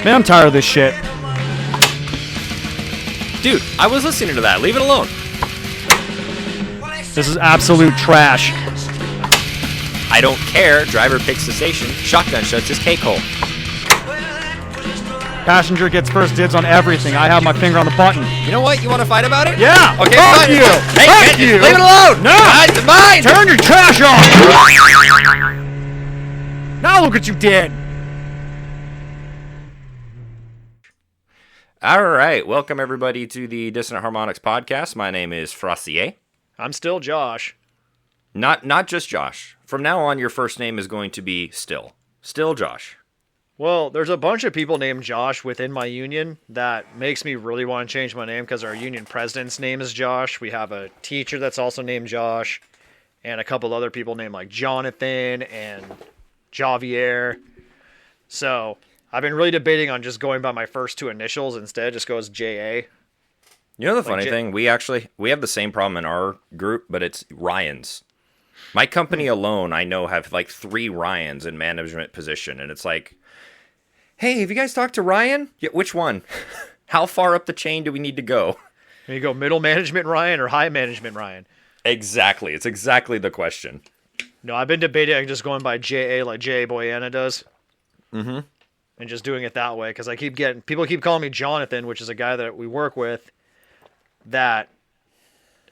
Man, I'm tired of this shit. Dude, I was listening to that. Leave it alone. This is absolute trash. I don't care. Driver picks the station. Shotgun shuts his cake hole. Passenger gets first dibs on everything. I have my finger on the button. You know what? You want to fight about it? Yeah! Okay, fuck fine. you! Hey, Fuck man, you! leave it alone! No! It's mine! Turn your trash off! Now look what you did! All right. Welcome, everybody, to the Dissonant Harmonics podcast. My name is Frassier. I'm still Josh. Not just Josh. From now on, your first name is going to be Still Josh. Well, there's a bunch of people named Josh within my union that makes me really want to change my name because our union president's name is Josh. We have a teacher that's also named Josh and a couple other people named like Jonathan and Javier. So I've been really debating on just going by my first two initials instead. Just goes J.A. You know the funny thing? We have the same problem in our group, but it's Ryans. My company alone, I know, have like 3 Ryans in management position, and it's like, hey, have you guys talked to Ryan? Yeah, which one? How far up the chain do we need to go? You go middle management Ryan or high management Ryan? Exactly. It's exactly the question. No, I've been debating just going by J.A. like J.A. Boyana does. Mm-hmm. And just doing it that way because people keep calling me Jonathan, which is a guy that we work with that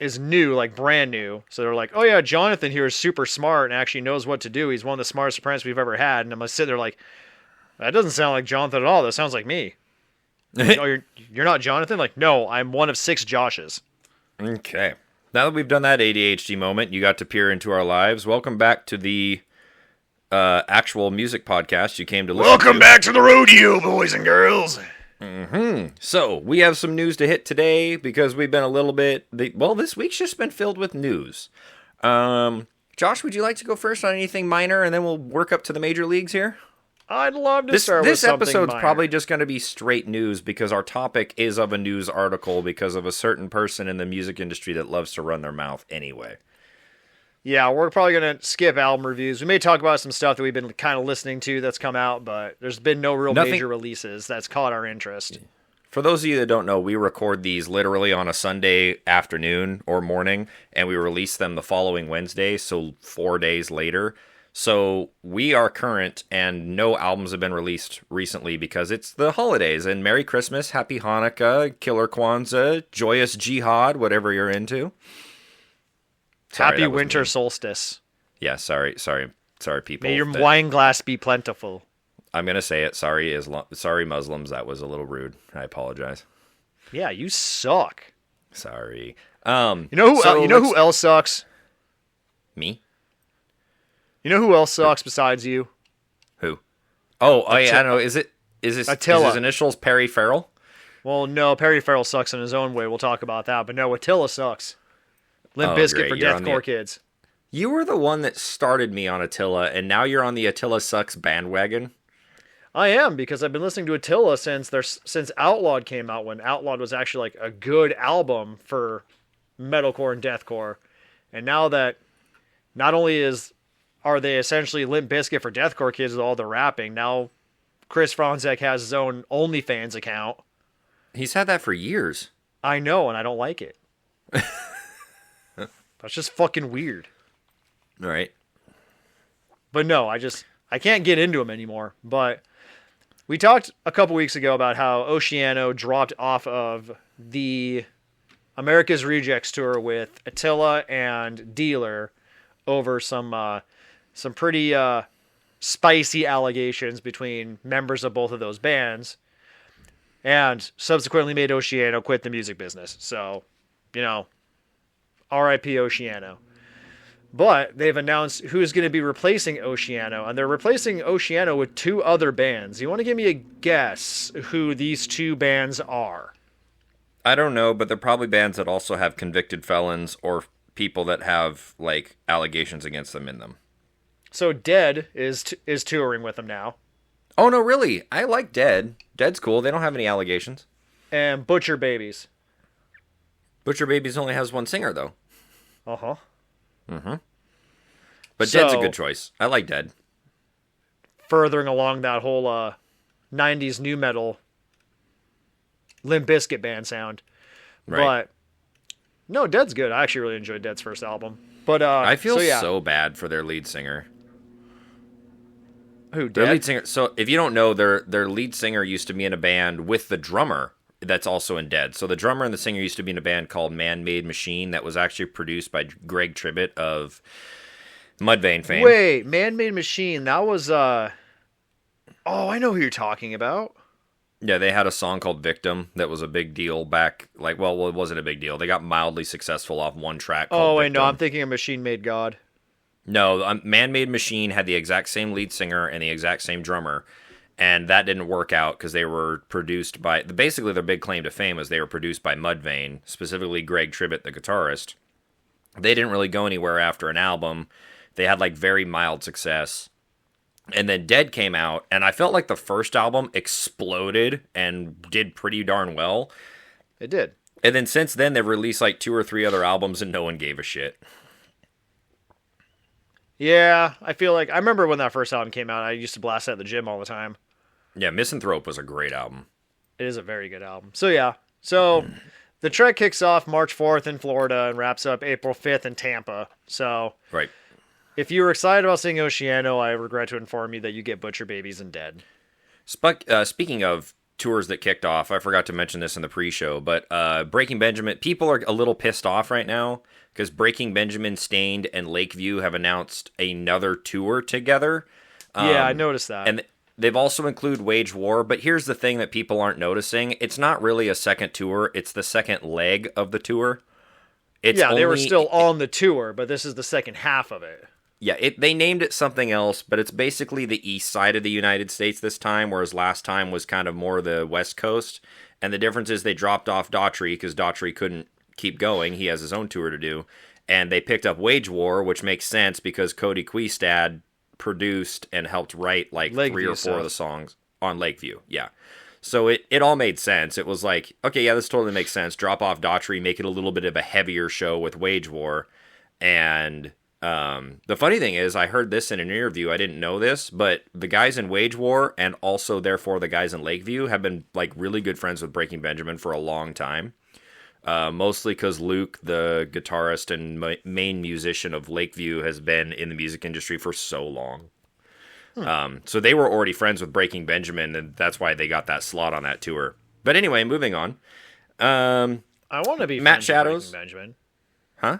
is new, like brand new. So they're like, oh yeah, Jonathan here is super smart and actually knows what to do. He's one of the smartest apprentices we've ever had. And I'm going to sit there like, that doesn't sound like Jonathan at all. That sounds like me. Like, oh, you're not Jonathan? Like, no, I'm one of 6 Joshes. Okay. Now that we've done that ADHD moment, you got to peer into our lives. Welcome back to the actual music podcast you came to listen to. Welcome back to the rodeo, boys and girls. Mm-hmm. So, we have some news to hit today because we've been a little bit... this week's just been filled with news. Josh, would you like to go first on anything minor, and then we'll work up to the major leagues here? I'd love to start with something This episode's minor. probably just going to be straight news because our topic is of a news article because of a certain person in the music industry that loves to run their mouth anyway. Yeah, we're probably going to skip album reviews. We may talk about some stuff that we've been kind of listening to that's come out, but there's been no real major releases that's caught our interest. For those of you that don't know, we record these literally on a Sunday afternoon or morning, and we release them the following Wednesday, so 4 days later. So we are current, and no albums have been released recently because it's the holidays, and Merry Christmas, Happy Hanukkah, Killer Kwanzaa, Joyous Jihad, whatever you're into. Happy winter solstice. Yeah, sorry, people. May your wine glass be plentiful. I'm gonna say it. Sorry, Muslims. That was a little rude. I apologize. Yeah, you suck. Sorry. You know who else sucks? Me? You know who else sucks besides you? Who? Oh, I don't know. Is this Attila. Is his initials Perry Farrell? Well, no, Perry Farrell sucks in his own way. We'll talk about that. But no, Attila sucks. Limp Bizkit for Deathcore Kids. You were the one that started me on Attila, and now you're on the Attila sucks bandwagon. I am, because I've been listening to Attila since Outlawed came out, when Outlawed was actually like a good album for metalcore and deathcore. And now that not only are they essentially Limp Bizkit for Deathcore Kids with all the rapping, now Chris Franzek has his own OnlyFans account. He's had that for years. I know, and I don't like it. That's just fucking weird. All right. But no, I can't get into him anymore. But we talked a couple weeks ago about how Oceano dropped off of the America's Rejects tour with Attila and Dealer over some pretty spicy allegations between members of both of those bands, and subsequently made Oceano quit the music business. So, R.I.P. Oceano. But they've announced who's going to be replacing Oceano, and they're replacing Oceano with 2 other bands. You want to give me a guess who these 2 bands are? I don't know, but they're probably bands that also have convicted felons or people that have like allegations against them in them. So Dead is touring with them now. Oh no, really? I like Dead. Dead's cool. They don't have any allegations. And Butcher Babies. Butcher Babies only has one singer though. Uh-huh. Mm-hmm. But Dead's a good choice. I like Dead. Furthering along that whole '90s new metal Limp Bizkit band sound. Right. But no, Dead's good. I actually really enjoyed Dead's first album. But I feel so, yeah. so bad for their lead singer. Who, Their Dead? lead singer. So if you don't know, their lead singer used to be in a band with the drummer that's also in Dead. So the drummer and the singer used to be in a band called Man Made Machine that was actually produced by Greg Tribbett of Mudvayne fame. Wait, Man Made Machine. That was oh, I know who you're talking about. Yeah, they had a song called Victim that was a big deal back, like, well, it wasn't a big deal. They got mildly successful off one track called Oh, wait, Victim. no, I'm thinking of Machine Made God. No, Man Made Machine had the exact same lead singer and the exact same drummer, and that didn't work out because they were produced by, basically their big claim to fame was they were produced by Mudvayne, specifically Greg Tribbett, the guitarist. They didn't really go anywhere after an album. They had, like, very mild success. And then Dead came out, and I felt like the first album exploded and did pretty darn well. It did. And then since then, they've released like 2 or 3 other albums, and no one gave a shit. Yeah, I feel like I remember when that first album came out. I used to blast it at the gym all the time. Yeah, Misanthrope was a great album. It is a very good album. So yeah, so the trek kicks off March 4th in Florida and wraps up April 5th in Tampa. So Right. if you were excited about seeing Oceano, I regret to inform you that you get Butcher Babies and Dead. Speaking of tours that kicked off, I forgot to mention this in the pre-show, but Breaking Benjamin, people are a little pissed off right now because Breaking Benjamin, Stained, and Lakeview have announced another tour together. Yeah, I noticed that. And they've also included Wage War, but here's the thing that people aren't noticing. It's not really a second tour. It's the second leg of the tour. They were still on the tour, but this is the second half of it. Yeah, they named it something else, but it's basically the east side of the United States this time, whereas last time was kind of more the west coast. And the difference is they dropped off Daughtry because Daughtry couldn't keep going. He has his own tour to do. And they picked up Wage War, which makes sense because Cody Quistad produced and helped write like Lakeview 3 or 4 stuff. of the songs on Lakeview. Yeah. So it all made sense. It was like, okay, yeah, this totally makes sense. Drop off Daughtry, make it a little bit of a heavier show with Wage War. And the funny thing is, I heard this in an interview. I didn't know this, but the guys in Wage War and also therefore the guys in Lakeview have been like really good friends with Breaking Benjamin for a long time. Mostly because Luke, the guitarist and main musician of Lakeview, has been in the music industry for so long. So they were already friends with Breaking Benjamin, and that's why they got that slot on that tour. But anyway, moving on. I want to be Matt friends Shadows? with Breaking Benjamin. Huh?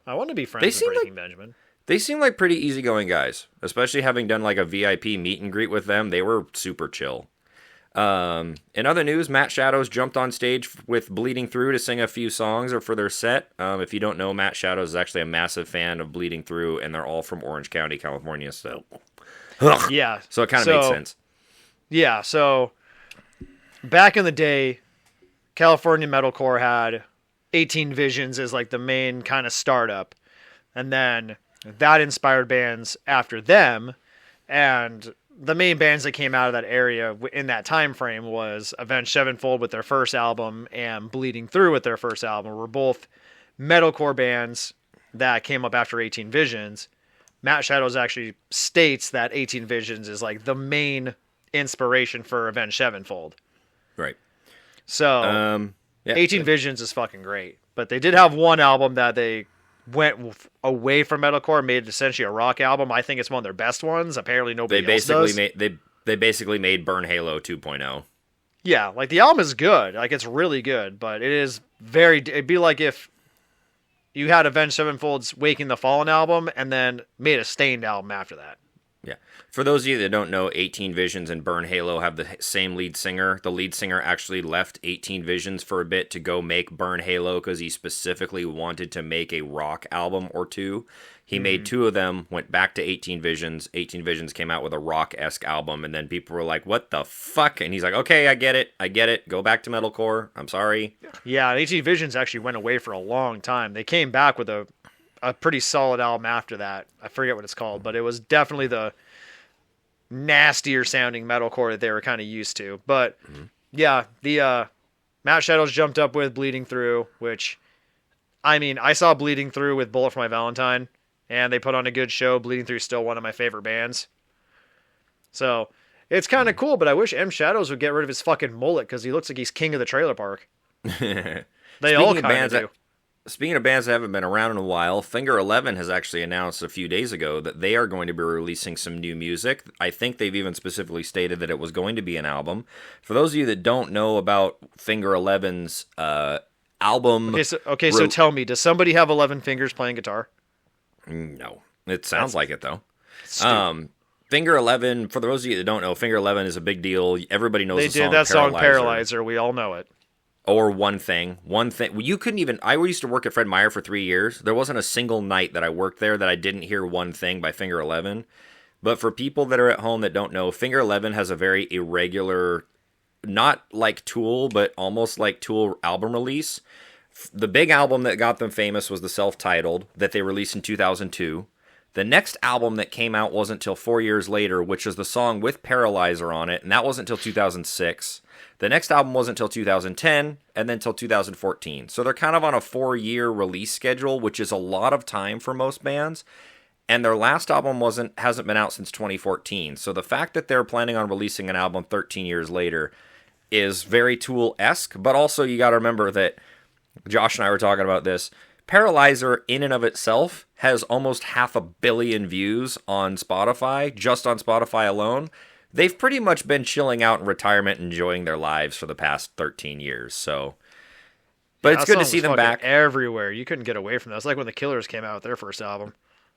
I want to be friends They with seem Breaking Benjamin. They seem like pretty easygoing guys, especially having done like a VIP meet and greet with them. They were super chill. In other news, Matt Shadows jumped on stage with Bleeding Through to sing a few songs or for their set. If you don't know, Matt Shadows is actually a massive fan of Bleeding Through, and they're all from Orange County, California. So, Yeah. so it kind of made sense. Yeah, so back in the day, California metalcore had 18 Visions as like the main kind of startup. And then that inspired bands after them. And the main bands that came out of that area in that time frame was Avenged Sevenfold with their first album and Bleeding Through with their first album. Were both metalcore bands that came up after 18 Visions. Matt Shadows actually states that 18 Visions is like the main inspiration for Avenged Sevenfold. Right. So, Yeah. 18 Visions is fucking great. But they did have one album that they went away from metalcore, made it essentially a rock album. I think it's one of their best ones. Apparently nobody else does. They basically made Burn Halo 2.0. Yeah, like the album is good. Like it's really good, but it is very... It'd be like if you had Avenged Sevenfold's Waking the Fallen album and then made a Stained album after that. Yeah. For those of you that don't know, 18 Visions and Burn Halo have the same lead singer. The lead singer actually left 18 Visions for a bit to go make Burn Halo because he specifically wanted to make a rock album or two. He made 2 of them, went back to 18 Visions. 18 Visions came out with a rock-esque album, and then people were like, what the fuck? And he's like, okay, I get it. Go back to metalcore. I'm sorry. Yeah, 18 Visions actually went away for a long time. They came back with a pretty solid album after that. I forget what it's called, but it was definitely the nastier sounding metalcore that they were kind of used to. But yeah, the Matt Shadows jumped up with Bleeding Through, which, I mean, I saw Bleeding Through with Bullet for My Valentine, and they put on a good show. Bleeding Through is still one of my favorite bands. So It's kind of cool, but I wish M Shadows would get rid of his fucking mullet because he looks like he's king of the trailer park. They all kind of do. Speaking of bands that haven't been around in a while, Finger Eleven has actually announced a few days ago that they are going to be releasing some new music. I think they've even specifically stated that it was going to be an album. For those of you that don't know about Finger Eleven's album... So tell me, does somebody have 11 fingers playing guitar? No. It sounds like it, though. Finger 11, for those of you that don't know, Finger 11 is a big deal. Everybody knows the song Paralyzer. They did that song Paralyzer. We all know it. Or One Thing. You couldn't even... I used to work at Fred Meyer for 3 years. There wasn't a single night that I worked there that I didn't hear One Thing by Finger 11. But for people that are at home that don't know, Finger 11 has a very irregular, not like Tool, but almost like Tool album release. The big album that got them famous was the self-titled that they released in 2002. The next album that came out wasn't until 4 years later, which is the song with Paralyzer on it, and that wasn't until 2006. The next album wasn't until 2010, and then until 2014. So they're kind of on a 4-year release schedule, which is a lot of time for most bands. And their last album hasn't been out since 2014. So the fact that they're planning on releasing an album 13 years later is very Tool-esque, but also you got to remember that Josh and I were talking about this. Paralyzer, in and of itself, has almost 500 million views on Spotify, just on Spotify alone. They've pretty much been chilling out in retirement, enjoying their lives for the past 13 years. So, but it's good to see them back everywhere. You couldn't get away from that. It's like when the Killers came out with their first album.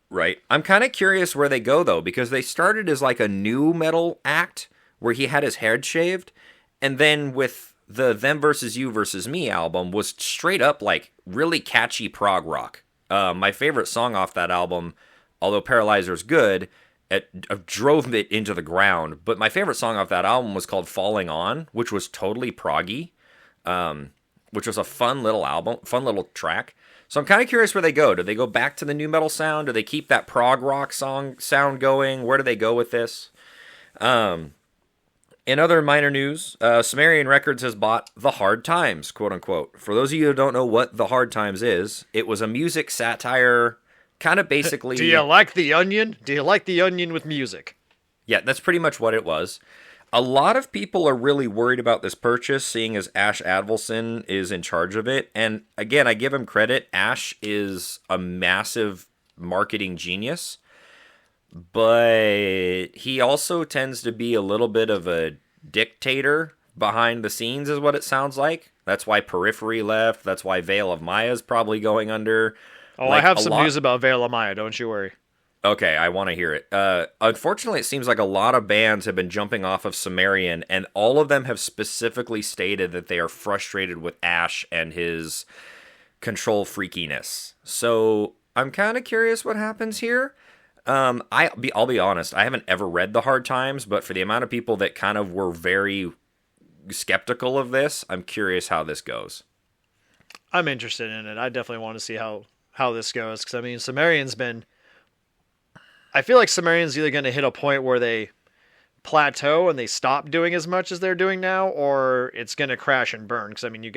Right. I'm kind of curious where they go, though, because they started as like a new metal act where he had his head shaved, and then with the Them Versus You Versus Me album was straight up like really catchy prog rock. My favorite song off that album, although Paralyzer's good, it drove it into the ground. But my favorite song off that album was called Falling On, which was totally proggy, which was a fun little track. So I'm kind of curious where they go. Do they go back to the new metal sound? Do they keep that prog rock sound going? Where do they go with this? In other minor news, Sumerian Records has bought The Hard Times, quote unquote. For those of you who don't know what The Hard Times is, it was a music satire, kind of basically... Do you like The Onion? Do you like The Onion with music? Yeah, that's pretty much what it was. A lot of people are really worried about this purchase, seeing as Ash Advolson is in charge of it. And again, I give him credit. Ash is a massive marketing genius. But he also tends to be a little bit of a dictator behind the scenes, is what it sounds like. That's why Periphery left. That's why Veil of Maya is probably going under. Oh, I have some news about Veil of Maya. Don't you worry. Okay, I want to hear it. Unfortunately, it seems like a lot of bands have been jumping off of Sumerian, and all of them have specifically stated that they are frustrated with Ash and his control freakiness. So I'm kind of curious what happens here. I'll be honest, I haven't ever read The Hard Times, but for the amount of people that kind of were very skeptical of this, I'm curious how this goes. I'm interested in it. I definitely want to see how this goes, because I mean, Sumerian's been... I feel like Sumerian's either going to hit a point where they plateau and they stop doing as much as they're doing now, or it's going to crash and burn, because I mean,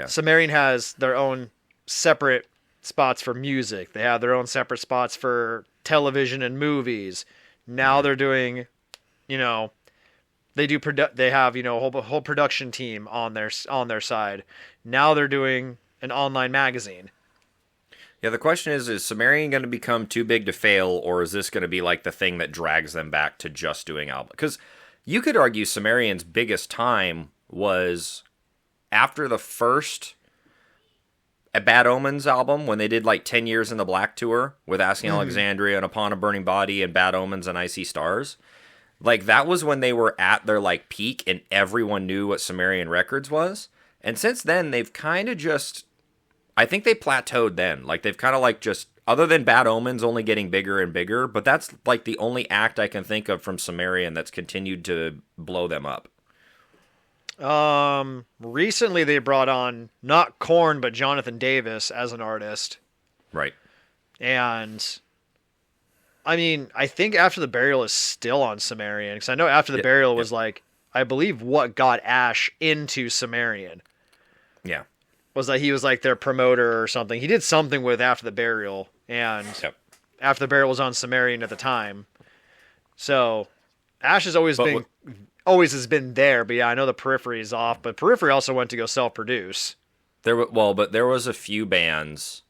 Sumerian has their own separate spots for music. They have their own separate spots for television and movies. Now they're doing, they have, a whole production team on their side. Now they're doing an online magazine. Yeah, the question is Sumerian going to become too big to fail, or is this going to be like the thing that drags them back to just doing albums? Because you could argue Sumerian's biggest time was after the first Bad Omens album, when they did like 10 Years in the Black tour with Asking Alexandria and Upon a Burning Body and Bad Omens and Icy Stars. Like, that was when they were at their like peak and everyone knew what Sumerian Records was. And since then, they've kind of just... I think they plateaued then. Like, they've kind of like just... Other than Bad Omens only getting bigger and bigger, but that's like the only act I can think of from Sumerian that's continued to blow them up. Recently they brought on not Korn, but Jonathan Davis as an artist. Right. And I mean, I think After the Burial is still on Sumerian, because I know After the Burial was like, I believe what got Ash into Sumerian. Yeah. Was that he was like their promoter or something. He did something with After the Burial, and After the Burial was on Sumerian at the time. So Ash has always has been there, but yeah, I know the Periphery is off. But Periphery also went to go self-produce. But there was a few bands,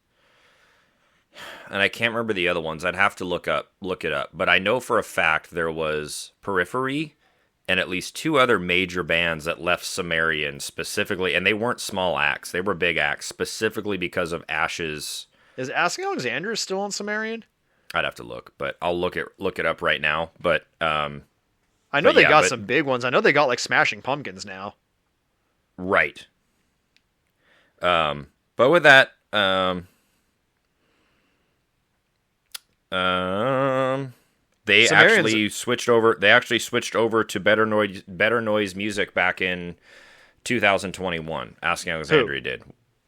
and I can't remember the other ones. I'd have to look it up. But I know for a fact there was Periphery and at least two other major bands that left Sumerian specifically, and they weren't small acts; they were big acts specifically because of Ash's. Is Asking Alexandria still on Sumerian? I'd have to look, but I'll look it up right now. But I know they got some big ones. I know they got like Smashing Pumpkins now. Right. But with that, they actually switched over. They actually switched over to Better Noise Music back in 2021. Asking Alexandria did.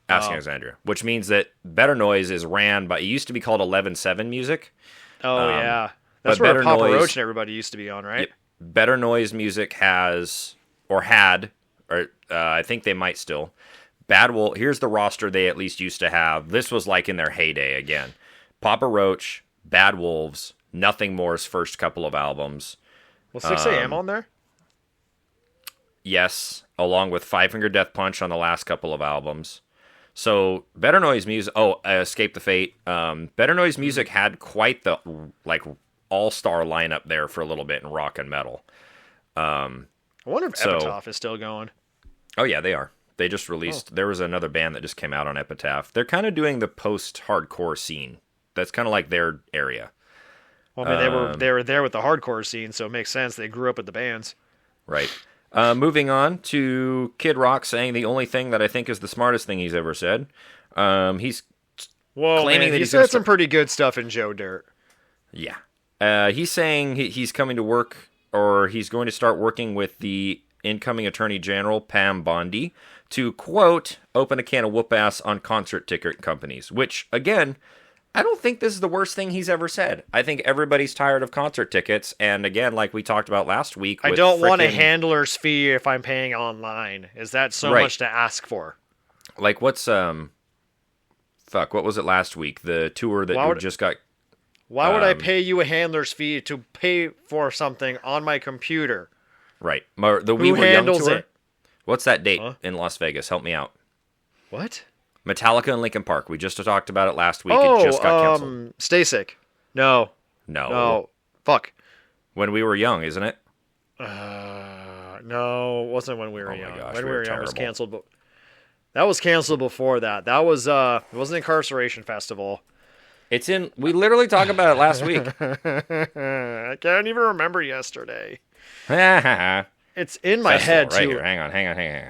Asking Alexandria, which means that Better Noise is ran by. It used to be called 11/7 Music. Oh yeah, that's where Papa Roach and everybody used to be on, right? Better Noise Music has or had, or I think they might still. Bad Wolf. Here's the roster they at least used to have. This was like in their heyday again. Papa Roach, Bad Wolves, Nothing More's first couple of albums. Was 6 a.m. on there? Yes, along with Five Finger Death Punch on the last couple of albums. So Better Noise Music. Escape the Fate. Better Noise Music had quite the all-star lineup there for a little bit in rock and metal. I wonder if Epitaph is still going. Oh yeah, they are. They just released. There was another band that just came out on Epitaph. They're kind of doing the post-hardcore scene. That's kind of like their area. Well, I mean, they were there with the hardcore scene, so it makes sense. They grew up with the bands. Right. Moving on to Kid Rock saying the only thing that I think is the smartest thing he's ever said. He's claiming that he said some pretty good stuff in Joe Dirt. Yeah. He's saying he's coming to work, or he's going to start working with the incoming Attorney General, Pam Bondi, to, quote, open a can of whoop-ass on concert ticket companies. Which, again, I don't think this is the worst thing he's ever said. I think everybody's tired of concert tickets, and again, like we talked about last week... I don't want a handler's fee if I'm paying online. Is that so much to ask for? Like, what's... what was it last week? The tour that just got... Why would I pay you a handler's fee to pay for something on my computer? Right. The We Were Young tour? It? What's that date in Las Vegas? Help me out. What? Metallica and Linkin Park. We just talked about it last week. It just got canceled. Stay Sick. No. Fuck. When We Were Young, isn't it? No, it wasn't When We Were Young. Gosh, When We Were Young was canceled, but that was canceled before that. That was it was an Incarceration Festival. It's in. We literally talked about it last week. I can't even remember yesterday. It's in my head right too. Here. Hang on.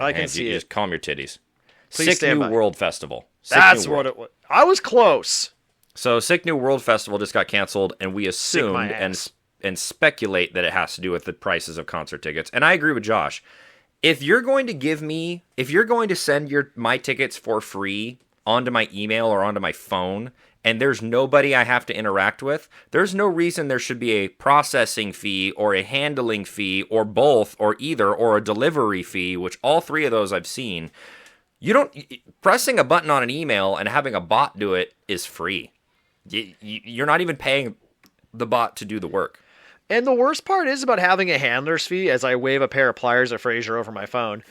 I can see it. Just calm your titties. Please Sick New World Festival. That's what it was. I was close. So Sick New World Festival just got canceled, and we assumed and speculate that it has to do with the prices of concert tickets. And I agree with Josh. If you're going to send my tickets for free onto my email or onto my phone, and there's nobody I have to interact with, there's no reason there should be a processing fee or a handling fee or both or either or a delivery fee, which all three of those I've seen. Pressing a button on an email and having a bot do it is free. You're not even paying the bot to do the work. And the worst part is about having a handler's fee as I wave a pair of pliers at Fraser over my phone.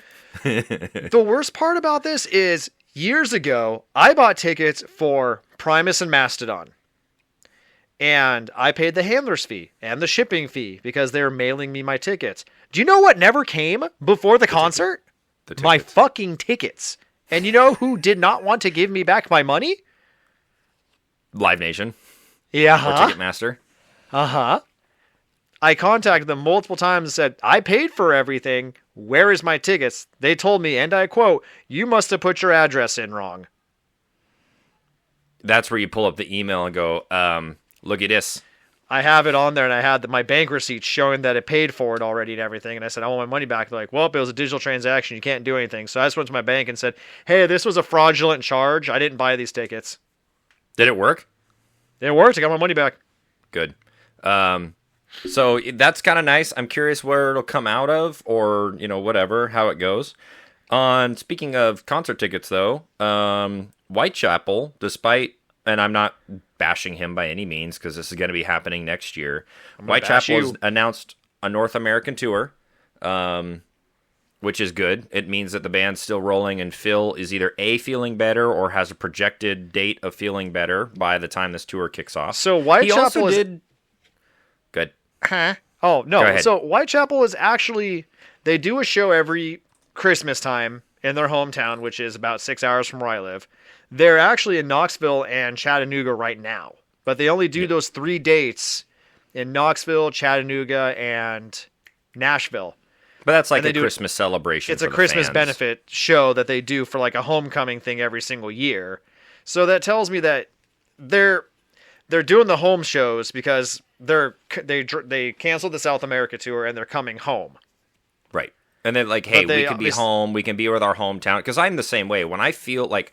The worst part about this is years ago, I bought tickets for Primus and Mastodon. And I paid the handler's fee and the shipping fee because they were mailing me my tickets. Do you know what never came before the concert? My fucking tickets. And you know who did not want to give me back my money? Live Nation. Yeah. Or Ticketmaster. Uh-huh. I contacted them multiple times and said, I paid for everything. Where is my tickets? They told me, and I quote, you must have put your address in wrong. That's where you pull up the email and go, look at this. I have it on there, and I had my bank receipt showing that it paid for it already and everything. And I said, I want my money back. They're like, well, it was a digital transaction. You can't do anything. So I just went to my bank and said, hey, this was a fraudulent charge. I didn't buy these tickets. Did it work? It worked. I got my money back. Good. So that's kind of nice. I'm curious where it'll come out of or, whatever, how it goes. Speaking of concert tickets, though, Whitechapel, and I'm not bashing him by any means because this is going to be happening next year. Whitechapel has announced a North American tour, which is good. It means that the band's still rolling, and Phil is either feeling better or has a projected date of feeling better by the time this tour kicks off. So He also did good. Huh? Oh, Go no. ahead. So Whitechapel is actually, they do a show every Christmas time in their hometown, which is about 6 hours from where I live. They're actually in Knoxville and Chattanooga right now, but they only do those 3 dates in Knoxville, Chattanooga, and Nashville. But that's like And a they do- Christmas celebration. It's for a the Christmas fans. benefit show that they do for like a homecoming thing every single year. So that tells me that they're doing the home shows because they canceled the South America tour and they're coming home. Right. And then like, hey, But they we can be obviously- home. We can be with our hometown. Because I'm the same way. When I feel like,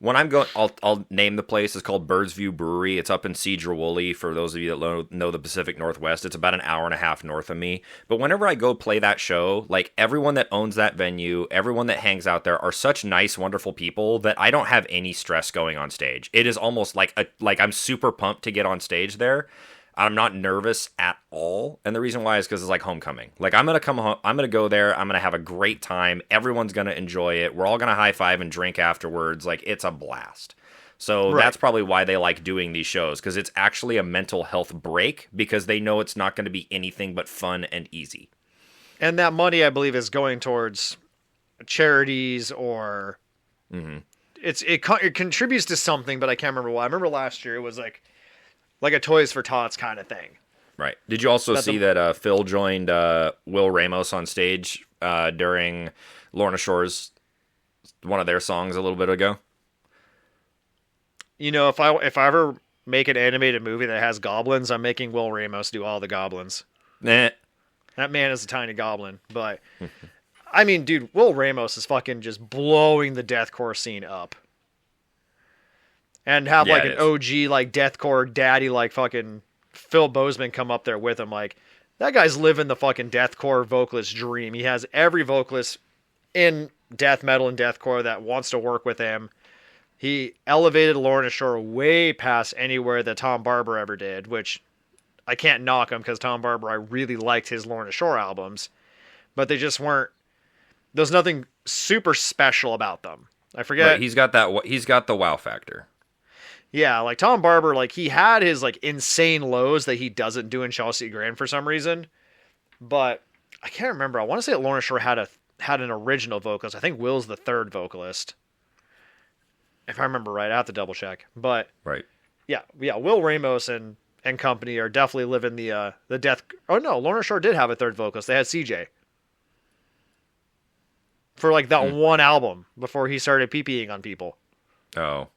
when I'm going, I'll name the place. It's called Birds View Brewery. It's up in Cedar-Woolley. For those of you that know the Pacific Northwest, it's about an hour and a half north of me. But whenever I go play that show, like everyone that owns that venue, everyone that hangs out there are such nice, wonderful people that I don't have any stress going on stage. It is almost like I'm super pumped to get on stage there. I'm not nervous at all. And the reason why is because it's like homecoming. Like, I'm going to come home. I'm going to go there. I'm going to have a great time. Everyone's going to enjoy it. We're all going to high five and drink afterwards. Like, it's a blast. So Right. that's probably why they like doing these shows, because it's actually a mental health break, because they know it's not going to be anything but fun and easy. And that money, I believe, is going towards charities or it contributes to something, but I can't remember why. I remember last year it was like a Toys for Tots kind of thing. Right. Did you also That's see that Phil joined Will Ramos on stage during Lorna Shore's one of their songs a little bit ago? You know, if I ever make an animated movie that has goblins, I'm making Will Ramos do all the goblins. Nah. That man is a tiny goblin, but I mean, dude, Will Ramos is fucking just blowing the deathcore scene up. And have Yeah, like it an is. OG like deathcore daddy like fucking Phil Bozeman come up there with him. Like, that guy's living the fucking deathcore vocalist dream. He has every vocalist in death metal and deathcore that wants to work with him. He elevated Lorna Shore way past anywhere that Tom Barber ever did, which I can't knock him because Tom Barber, I really liked his Lorna Shore albums, but they just weren't. There's nothing super special about them. I forget. Right, he's got the wow factor. Yeah, like Tom Barber, like he had his like insane lows that he doesn't do in Chelsea Grin for some reason, but I can't remember. I want to say that Lorna Shore had an original vocalist. I think Will's the third vocalist, if I remember right. I have to double check, but Right. yeah. Will Ramos and company are definitely living the death. Oh no, Lorna Shore did have a third vocalist. They had CJ for like that one album before he started PPing on people. Oh.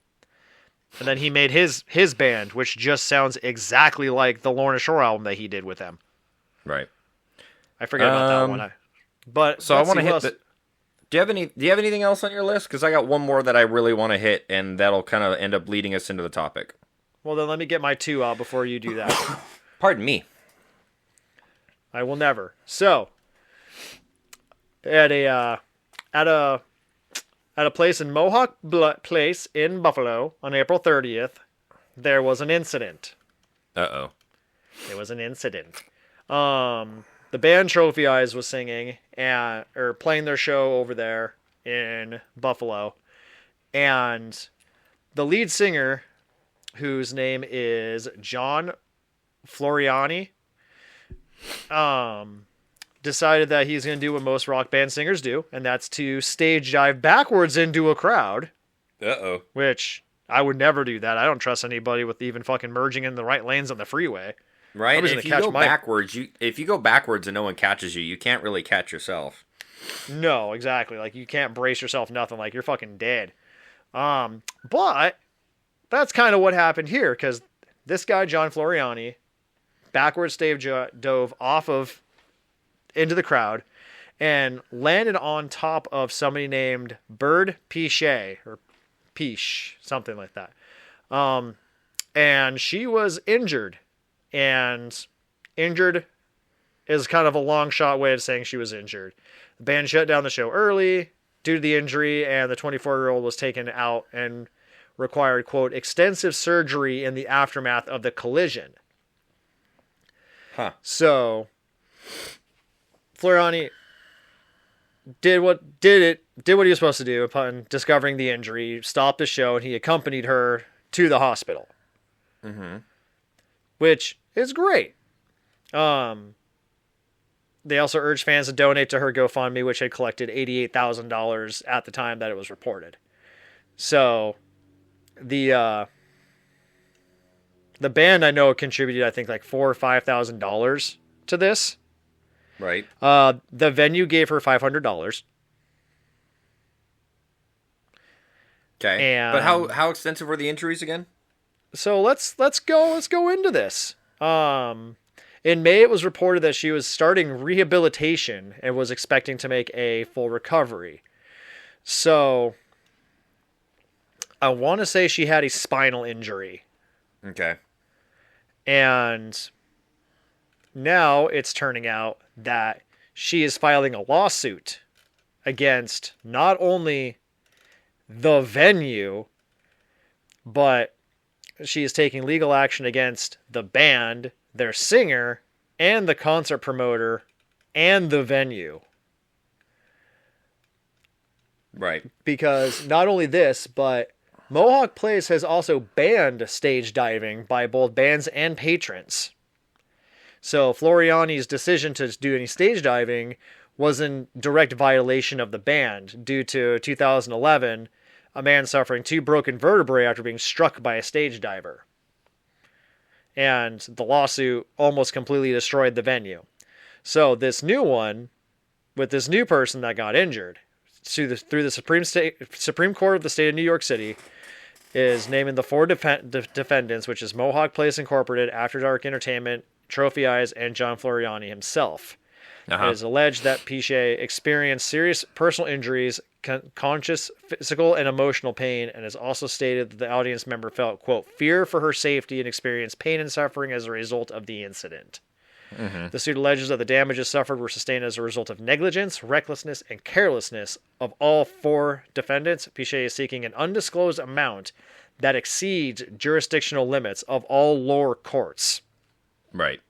And then he made his band, which just sounds exactly like the Lorna Shore album that he did with them. Right. I forget about that one. But So I let's want to see hit what the. else- Do you have anything else on your list? Because I got one more that I really want to hit, and that'll kind of end up leading us into the topic. Well, then let me get my 2 out before you do that. Pardon me. I will never. So, at a place in Mohawk Place in Buffalo on April 30th, there was an incident. Uh-oh. It was an incident. The band Trophy Eyes was singing or playing their show over there in Buffalo, and the lead singer, whose name is John Floriani, decided that he's going to do what most rock band singers do, and that's to stage dive backwards into a crowd, Uh-oh. which I would never do that. I don't trust anybody with even fucking merging in the right lanes on the freeway. Right? was If gonna you catch go my- backwards, if you go backwards and no one catches you, you can't really catch yourself. No, exactly. Like, you can't brace yourself, nothing. Like, you're fucking dead. But that's kind of what happened here, because this guy, John Floriani, backwards dove off of into the crowd and landed on top of somebody named Bird Pichet, or Piche, something like that. And she was injured. And injured is kind of a long shot way of saying she was injured. The band shut down the show early due to the injury, and the 24-year-old was taken out and required, quote, extensive surgery in the aftermath of the collision. Huh. So Floriani did what he was supposed to do upon discovering the injury, stopped the show, and he accompanied her to the hospital. Mm-hmm. Which is great. They also urged fans to donate to her GoFundMe, which had collected $88,000 at the time that it was reported. So, the band I know contributed, I think, like $4,000 or $5,000 to this. Right. The venue gave her $500. Okay. And but how extensive were the injuries again? So let's go into this. In May, it was reported that she was starting rehabilitation and was expecting to make a full recovery. So I want to say she had a spinal injury. Okay. And now it's turning out that she is filing a lawsuit against not only the venue, but she is taking legal action against the band, their singer, and the concert promoter, and the venue. Right. Because not only this, but Mohawk Place has also banned stage diving by both bands and patrons. So Floriani's decision to do any stage diving was in direct violation of the ban due to 2011, a man suffering 2 broken vertebrae after being struck by a stage diver. And the lawsuit almost completely destroyed the venue. So this new one, with this new person that got injured, through the Supreme Court of the state of New York City, is naming the 4 defendants, which is Mohawk Place Incorporated, After Dark Entertainment, Trophy Eyes, and John Floriani himself. Uh-huh. It is alleged that Piche experienced serious personal injuries, conscious physical and emotional pain, and has also stated that the audience member felt, quote, fear for her safety and experienced pain and suffering as a result of the incident. Mm-hmm. The suit alleges that the damages suffered were sustained as a result of negligence, recklessness, and carelessness of all 4 defendants. Piche is seeking an undisclosed amount that exceeds jurisdictional limits of all lower courts. Right.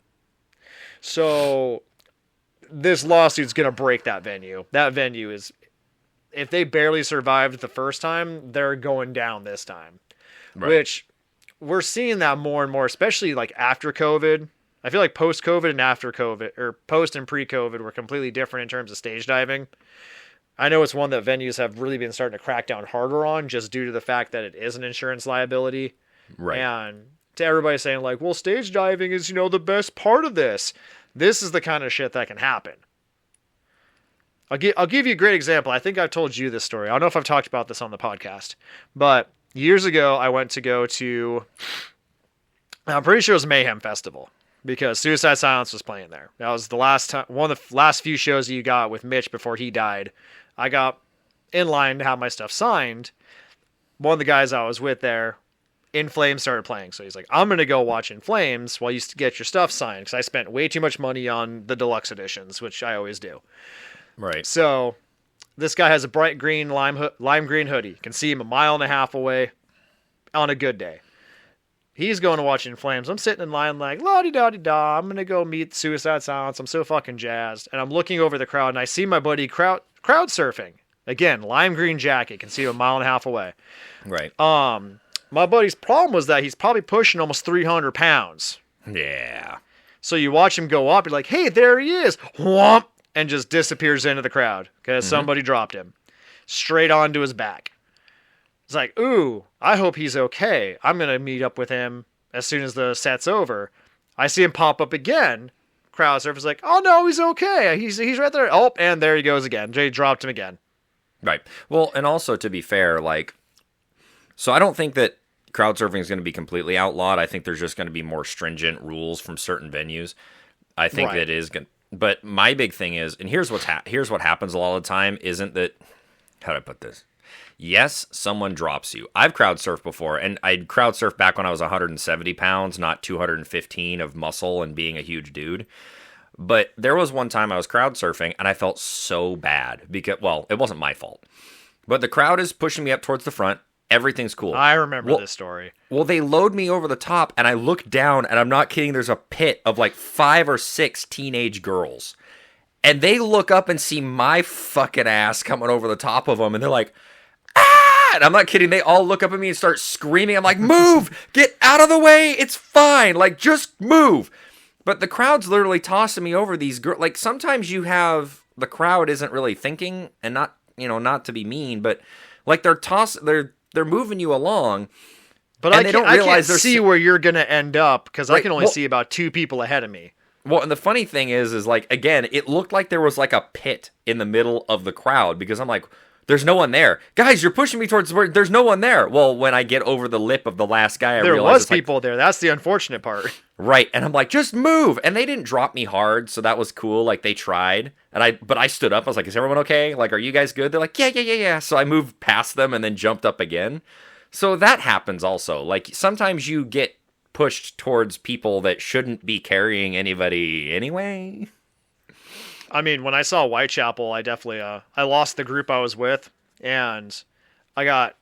So this lawsuit's going to break that venue. That venue is, if they barely survived the first time, they're going down this time. Right. Which we're seeing that more and more, especially like after COVID. I feel like post-COVID and after COVID, or post and pre-COVID, were completely different in terms of stage diving. I know it's one that venues have really been starting to crack down harder on, just due to the fact that it is an insurance liability. Right. And to everybody saying like, well, stage diving is, the best part of this. This is the kind of shit that can happen. I'll give you a great example. I think I've told you this story. I don't know if I've talked about this on the podcast, but years ago I went to go to, I'm pretty sure it was Mayhem Festival, because Suicide Silence was playing there. That was the last time, one of the last few shows that you got with Mitch before he died. I got in line to have my stuff signed. One of the guys I was with there, In Flames, started playing. So he's like, I'm going to go watch In Flames while you get your stuff signed, because I spent way too much money on the deluxe editions, which I always do. Right. So this guy has a bright green lime green hoodie. You can see him a mile and a half away on a good day. He's going to watch In Flames. I'm sitting in line like, la-di-da-di-da, I'm going to go meet Suicide Silence. I'm so fucking jazzed. And I'm looking over the crowd, and I see my buddy crowd surfing. Again, lime green jacket. Can see him a mile and a half away. Right. My buddy's problem was that he's probably pushing almost 300 pounds. Yeah. So you watch him go up, you're like, hey, there he is. Whomp. And just disappears into the crowd because somebody dropped him straight onto his back. It's like, ooh, I hope he's okay. I'm going to meet up with him as soon as the set's over. I see him pop up again. Crowd surfer's like, oh no, he's okay. He's right there. Oh, and there he goes again. Jay dropped him again. Right. Well, and also to be fair, so I don't think that crowd surfing is going to be completely outlawed. I think there's just going to be more stringent rules from certain venues. I think that is going. But my big thing is, and here's what happens a lot of the time, isn't that, how do I put this? Yes, someone drops you. I've crowd surfed before, and I'd crowd surfed back when I was 170 pounds, not 215 of muscle and being a huge dude. But there was one time I was crowd surfing, and I felt so bad because, well, it wasn't my fault. But the crowd is pushing me up towards the front. Everything's cool. I remember this story. Well, they load me over the top, and I look down, and I'm not kidding, there's a pit of like 5 or 6 teenage girls. And they look up and see my fucking ass coming over the top of them, and they're like, ah! And I'm not kidding. They all look up at me and start screaming. I'm like, move! Get out of the way! It's fine! Like, just move! But the crowd's literally tossing me over these girls. Like, sometimes you have... The crowd isn't really thinking, and not, not to be mean, but, like, they're moving you along. But I can't see where you're going to end up, because I can only see about 2 people ahead of me. Well, and the funny thing is like, again, it looked like there was like a pit in the middle of the crowd, because I'm like, there's no one there. Guys, you're pushing me towards where there's no one there. Well, when I get over the lip of the last guy, I realize there was people there. That's the unfortunate part. Right. And I'm like, just move. And they didn't drop me hard, so that was cool. Like, they tried. But I stood up. I was like, is everyone okay? Like, are you guys good? They're like, yeah. So I moved past them and then jumped up again. So that happens also. Like, sometimes you get pushed towards people that shouldn't be carrying anybody anyway. I mean, when I saw Whitechapel, I definitely I lost the group I was with, and I got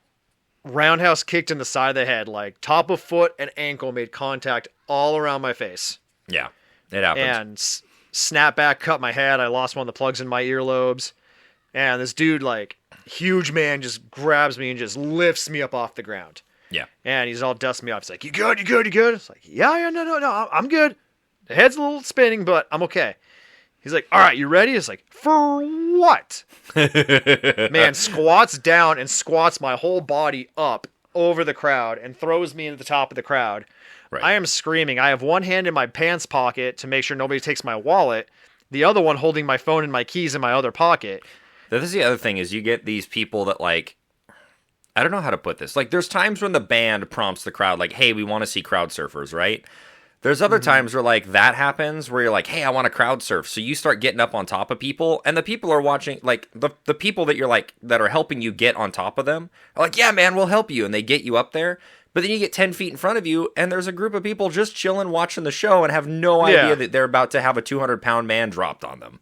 roundhouse kicked in the side of the head, like top of foot and ankle made contact all around my face. Yeah, it happens. And snapback cut my head. I lost one of the plugs in my earlobes, and this dude, like huge man, just grabs me and just lifts me up off the ground. Yeah, and he's all dusting me off. He's like, "You good? You good? You good?" It's like, "Yeah, no, I'm good. The head's a little spinning, but I'm okay." He's like, all right, you ready? It's like, for what? Man squats down and squats my whole body up over the crowd and throws me into the top of the crowd. Right. I am screaming. I have one hand in my pants pocket to make sure nobody takes my wallet. The other one holding my phone and my keys in my other pocket. This is the other thing is you get these people that like, I don't know how to put this. Like there's times when the band prompts the crowd like, hey, we want to see crowd surfers, right? There's other times where, like, that happens, where you're like, hey, I want to crowd surf. So you start getting up on top of people, and the people are watching, like, the people that you're, like, that are helping you get on top of them are like, yeah, man, we'll help you, and they get you up there. But then you get 10 feet in front of you, and there's a group of people just chilling, watching the show, and have no idea that they're about to have a 200-pound man dropped on them.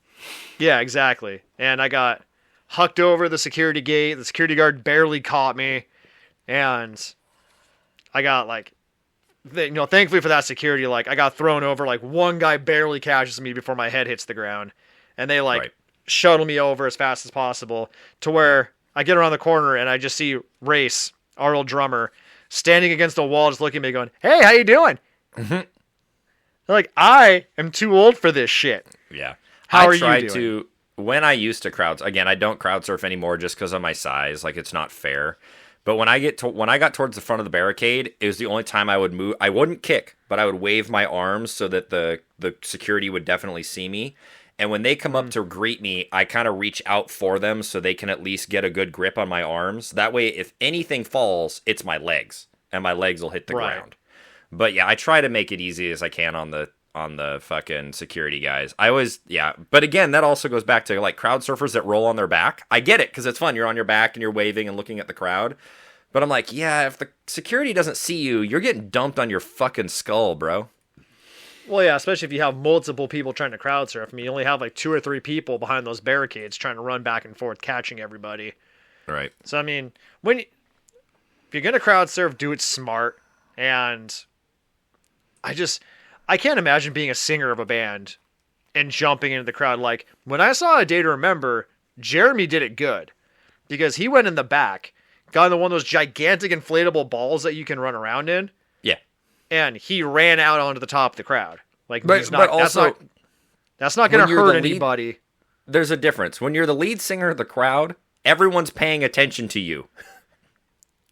Yeah, exactly. And I got hucked over the security gate. The security guard barely caught me, and I got, like... thankfully for that security, like, I got thrown over, like, one guy barely catches me before my head hits the ground, and they, like, shuttle me over as fast as possible, to where I get around the corner, and I just see Race, our old drummer, standing against a wall, just looking at me, going, hey, how you doing? Mm-hmm. Like, I am too old for this shit. Yeah. How are you doing? When I used to again, I don't crowd surf anymore just because of my size, like, it's not fair. But when I got towards the front of the barricade, it was the only time I would move. I wouldn't kick, but I would wave my arms so that the security would definitely see me. And when they come up to greet me, I kind of reach out for them so they can at least get a good grip on my arms. That way, if anything falls, it's my legs, and my legs will hit the ground. But yeah, I try to make it easy as I can on the fucking security guys. But again, that also goes back to like crowd surfers that roll on their back. I get it because it's fun. You're on your back and you're waving and looking at the crowd. But I'm like, yeah, if the security doesn't see you, you're getting dumped on your fucking skull, bro. Well, yeah, especially if you have multiple people trying to crowd surf. I mean, you only have like 2 or 3 people behind those barricades trying to run back and forth, catching everybody. Right. So, I mean, if you're going to crowd surf, do it smart. And I can't imagine being a singer of a band and jumping into the crowd. Like, when I saw A Day to Remember, Jeremy did it good. Because he went in the back, got into one of those gigantic inflatable balls that you can run around in. Yeah. And he ran out onto the top of the crowd. Like, that's not going to hurt anybody. There's a difference. When you're the lead singer of the crowd, everyone's paying attention to you.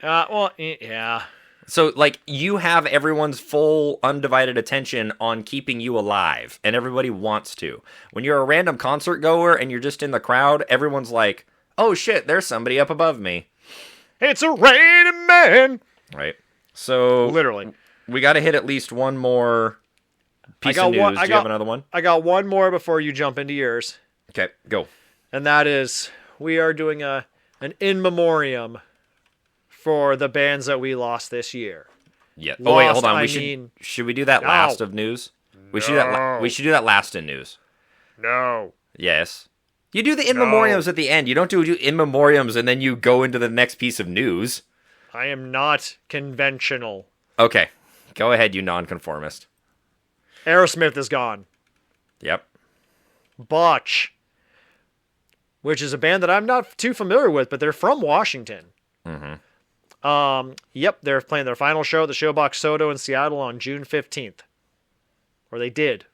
Well, yeah. So, like, you have everyone's full, undivided attention on keeping you alive, and everybody wants to. When you're a random concert goer and you're just in the crowd, everyone's like, oh shit, there's somebody up above me. It's a raining man! Right. So, literally. We got to hit at least one more piece of news. Do you have another one? I got one more before you jump into yours. Okay, go. And that is, we are doing an in memoriam for the bands that we lost this year. Yeah. Oh wait, hold on. Should we do that last of news? We should do that last in news. No. Yes. You do the in memoriams at the end. You don't do in memoriams and then you go into the next piece of news. I am not conventional. Okay. Go ahead, you nonconformist. Aerosmith is gone. Yep. Botch which is a band that I'm not too familiar with, but they're from Washington. Yep, they're playing their final show at the Showbox Soto in Seattle on June 15th. Or they did.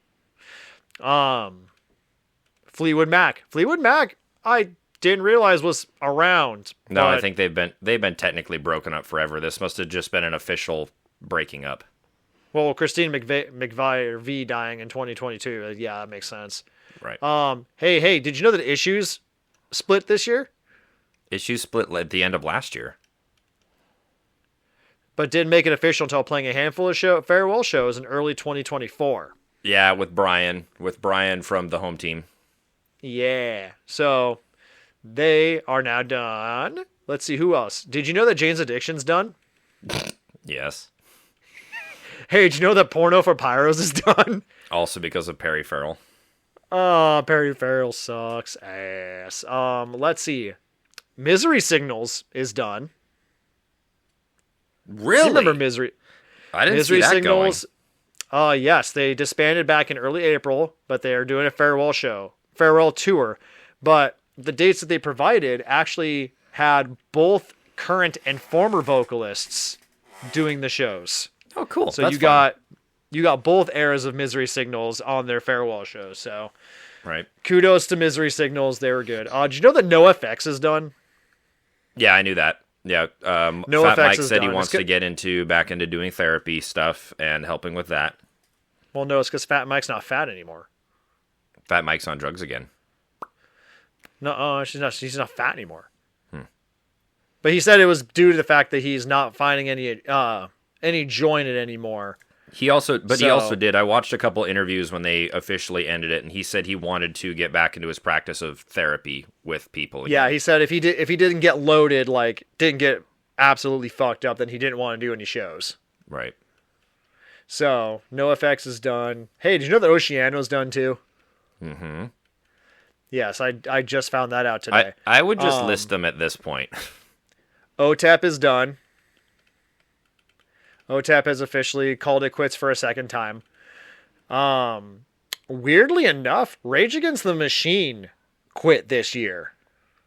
Fleetwood Mac. Fleetwood Mac, I didn't realize was around. No, I think they've been technically broken up forever. This must have just been an official breaking up. Well, Christine McVie dying in 2022. Yeah, that makes sense. Right. Hey, did you know that Issues split this year? Issues split at the end of last year. But didn't make it official until playing a handful of farewell shows in early 2024. Yeah, with Brian from the home team. Yeah. So they are now done. Let's see, who else? Did you know that Jane's Addiction's done? Yes. Hey, did you know that Porno for Pyros is done? Also because of Perry Farrell. Oh, Perry Farrell sucks ass. Let's see. Misery Signals is done. Really? You remember Misery? I didn't Misery see that Signals. going. Yes, they disbanded back in early April, but they are doing a farewell tour. But the dates that they provided actually had both current and former vocalists doing the shows. Oh, cool. So That's you fun. got both eras of Misery Signals on their farewell shows. So Right. kudos to Misery Signals. They were good. Did you know that NoFX is done? Yeah, I knew that. Yeah. Fat NoFX Mike is said he done. wants to get back into doing therapy stuff and helping with that. Well, no, it's because Fat Mike's not fat anymore. Fat Mike's on drugs again. No, she's not fat anymore. But he said it was due to the fact that he's not finding any joy in it anymore. He also did. I watched a couple interviews when they officially ended it, and he said he wanted to get back into his practice of therapy with people again. Yeah, he said if he didn't get loaded, like didn't get absolutely fucked up, then he didn't want to do any shows. Right. So NoFX is done. Hey, did you know that Oceano's done too? Mm-hmm. Yes, I just found that out today. I would just list them at this point. OTEP is done. OTEP has officially called it quits for a second time. Weirdly enough, Rage Against the Machine quit this year.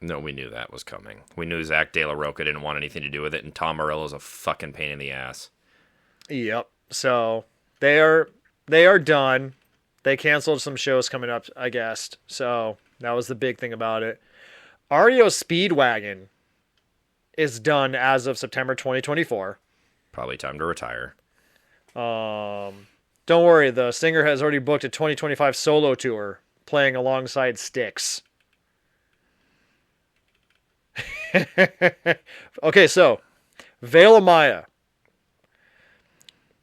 No, we knew that was coming. We knew Zach De La Roca didn't want anything to do with it, and Tom Morello's a fucking pain in the ass. Yep. So they are done. They canceled some shows coming up, I guess. So that was the big thing about it. REO Speedwagon is done as of September 2024. Probably time to retire. Don't worry, the singer has already booked a 2025 solo tour playing alongside Styx. Okay, so Veil of Maya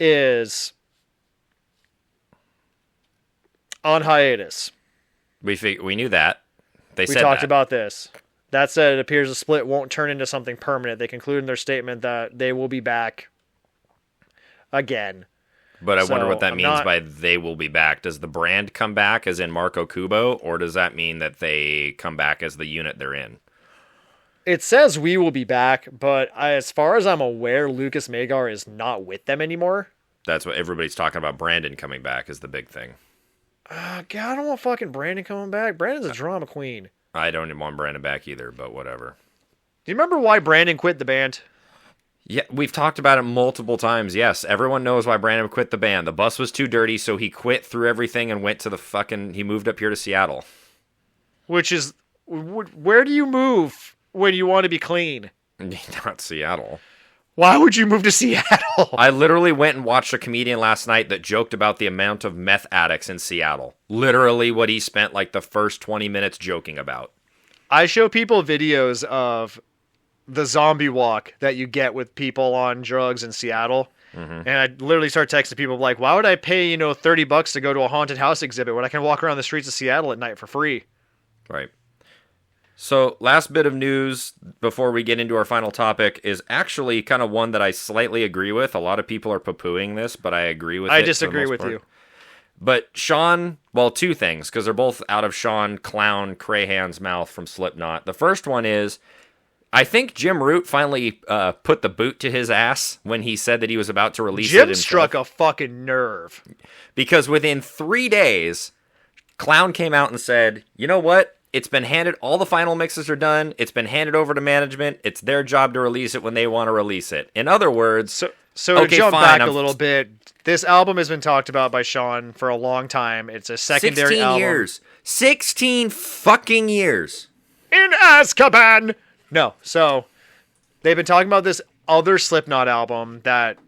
is on hiatus. We knew that. We talked about this. That said, it appears the split won't turn into something permanent. They conclude in their statement that they will be back again. But I wonder what that means by they will be back. Does the brand come back as in Marco Kubo, or does that mean that they come back as the unit they're in? It says we will be back, but as far as I'm aware, Lucas Magar is not with them anymore. That's what everybody's talking about. Brandon coming back is the big thing. God, I don't want fucking Brandon coming back. Brandon's a drama queen. I don't want Brandon back either, but whatever. Do you remember why Brandon quit the band? Yeah, we've talked about it multiple times. Yes, everyone knows why Brandon quit the band. The bus was too dirty, so he quit, threw everything, and went to he moved up here to Seattle. Which is, where do you move when you want to be clean? Not Seattle. Why would you move to Seattle? I literally went and watched a comedian last night that joked about the amount of meth addicts in Seattle. Literally what he spent like the first 20 minutes joking about. I show people videos of the zombie walk that you get with people on drugs in Seattle. Mm-hmm. And I literally start texting people like, why would I pay, $30 to go to a haunted house exhibit when I can walk around the streets of Seattle at night for free? Right. So last bit of news before we get into our final topic is actually kind of one that I slightly agree with. A lot of people are poo-pooing this, but I agree with it. I disagree with you. But Sean, well, two things, because they're both out of Sean Clown Crahan's mouth from Slipknot. The first one is, I think Jim Root finally put the boot to his ass when he said that he was about to release it himself. Jim struck a fucking nerve. Because within 3 days, Clown came out and said, you know what? It's been handed, all the final mixes are done. It's been handed over to management. It's their job to release it when they want to release it. In other words, so okay, to jump fine, back a little bit, this album has been talked about by Sean for a long time. It's a secondary 16 album. years. 16 fucking years. In Azkaban! No, so they've been talking about this other Slipknot album that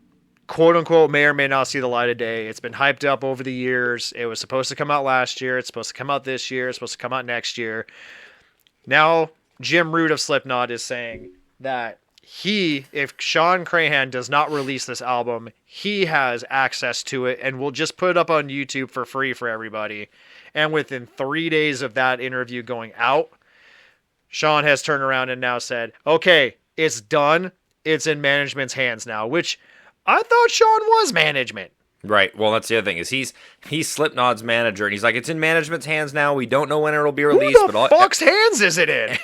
quote-unquote may or may not see the light of day. It's been hyped up over the years. It was supposed to come out last year. It's supposed to come out this year. It's supposed to come out next year. Now, Jim Root of Slipknot is saying that if Sean Crahan does not release this album, he has access to it and will just put it up on YouTube for free for everybody. And within 3 days of that interview going out, Sean has turned around and now said, okay, it's done. It's in management's hands now, which I thought Sean was management. Right. Well, that's the other thing is he's Slipknot's manager, and he's like, it's in management's hands now. We don't know when it'll be released. Who the fuck's hands is it in?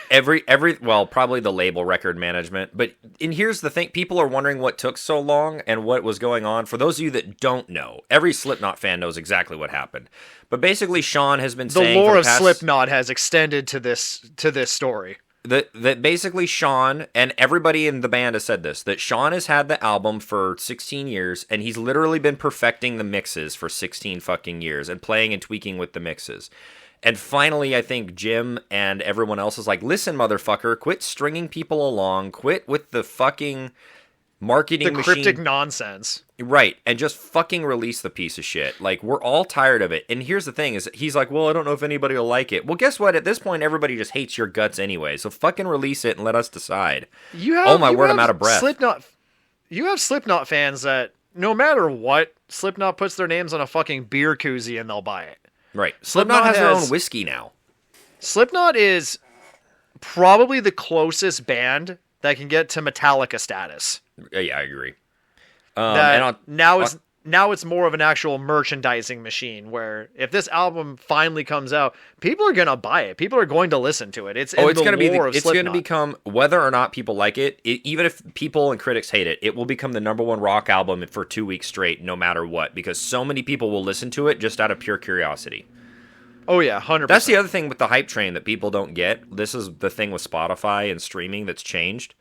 Well, probably the label record management. But and here's the thing: people are wondering what took so long and what was going on. For those of you that don't know, every Slipknot fan knows exactly what happened. But basically, Sean has been saying the lore for of Slipknot has extended to this story. That basically Sean, and everybody in the band has said this, that Sean has had the album for 16 years, and he's literally been perfecting the mixes for 16 fucking years, and playing and tweaking with the mixes. And finally, I think Jim and everyone else is like, listen, motherfucker, quit stringing people along, quit with the fucking marketing machine. Cryptic nonsense. Right, and just fucking release the piece of shit. Like, we're all tired of it. And here's the thing, is he's like, well, I don't know if anybody will like it. Well, guess what? At this point, everybody just hates your guts anyway. So fucking release it and let us decide. Oh my word, I'm out of breath. You have Slipknot fans that, no matter what, Slipknot puts their names on a fucking beer koozie and they'll buy it. Right. Slipknot has their own whiskey now. Slipknot is probably the closest band that can get to Metallica status. Yeah, I agree. Now it's more of an actual merchandising machine where if this album finally comes out, people are gonna buy it. People are going to listen to it. It's going to become, whether or not people like it, even if people and critics hate it, it will become the number one rock album for 2 weeks straight, no matter what, because so many people will listen to it just out of pure curiosity. Oh yeah, 100%. That's the other thing with the hype train that people don't get. This is the thing with Spotify and streaming that's changed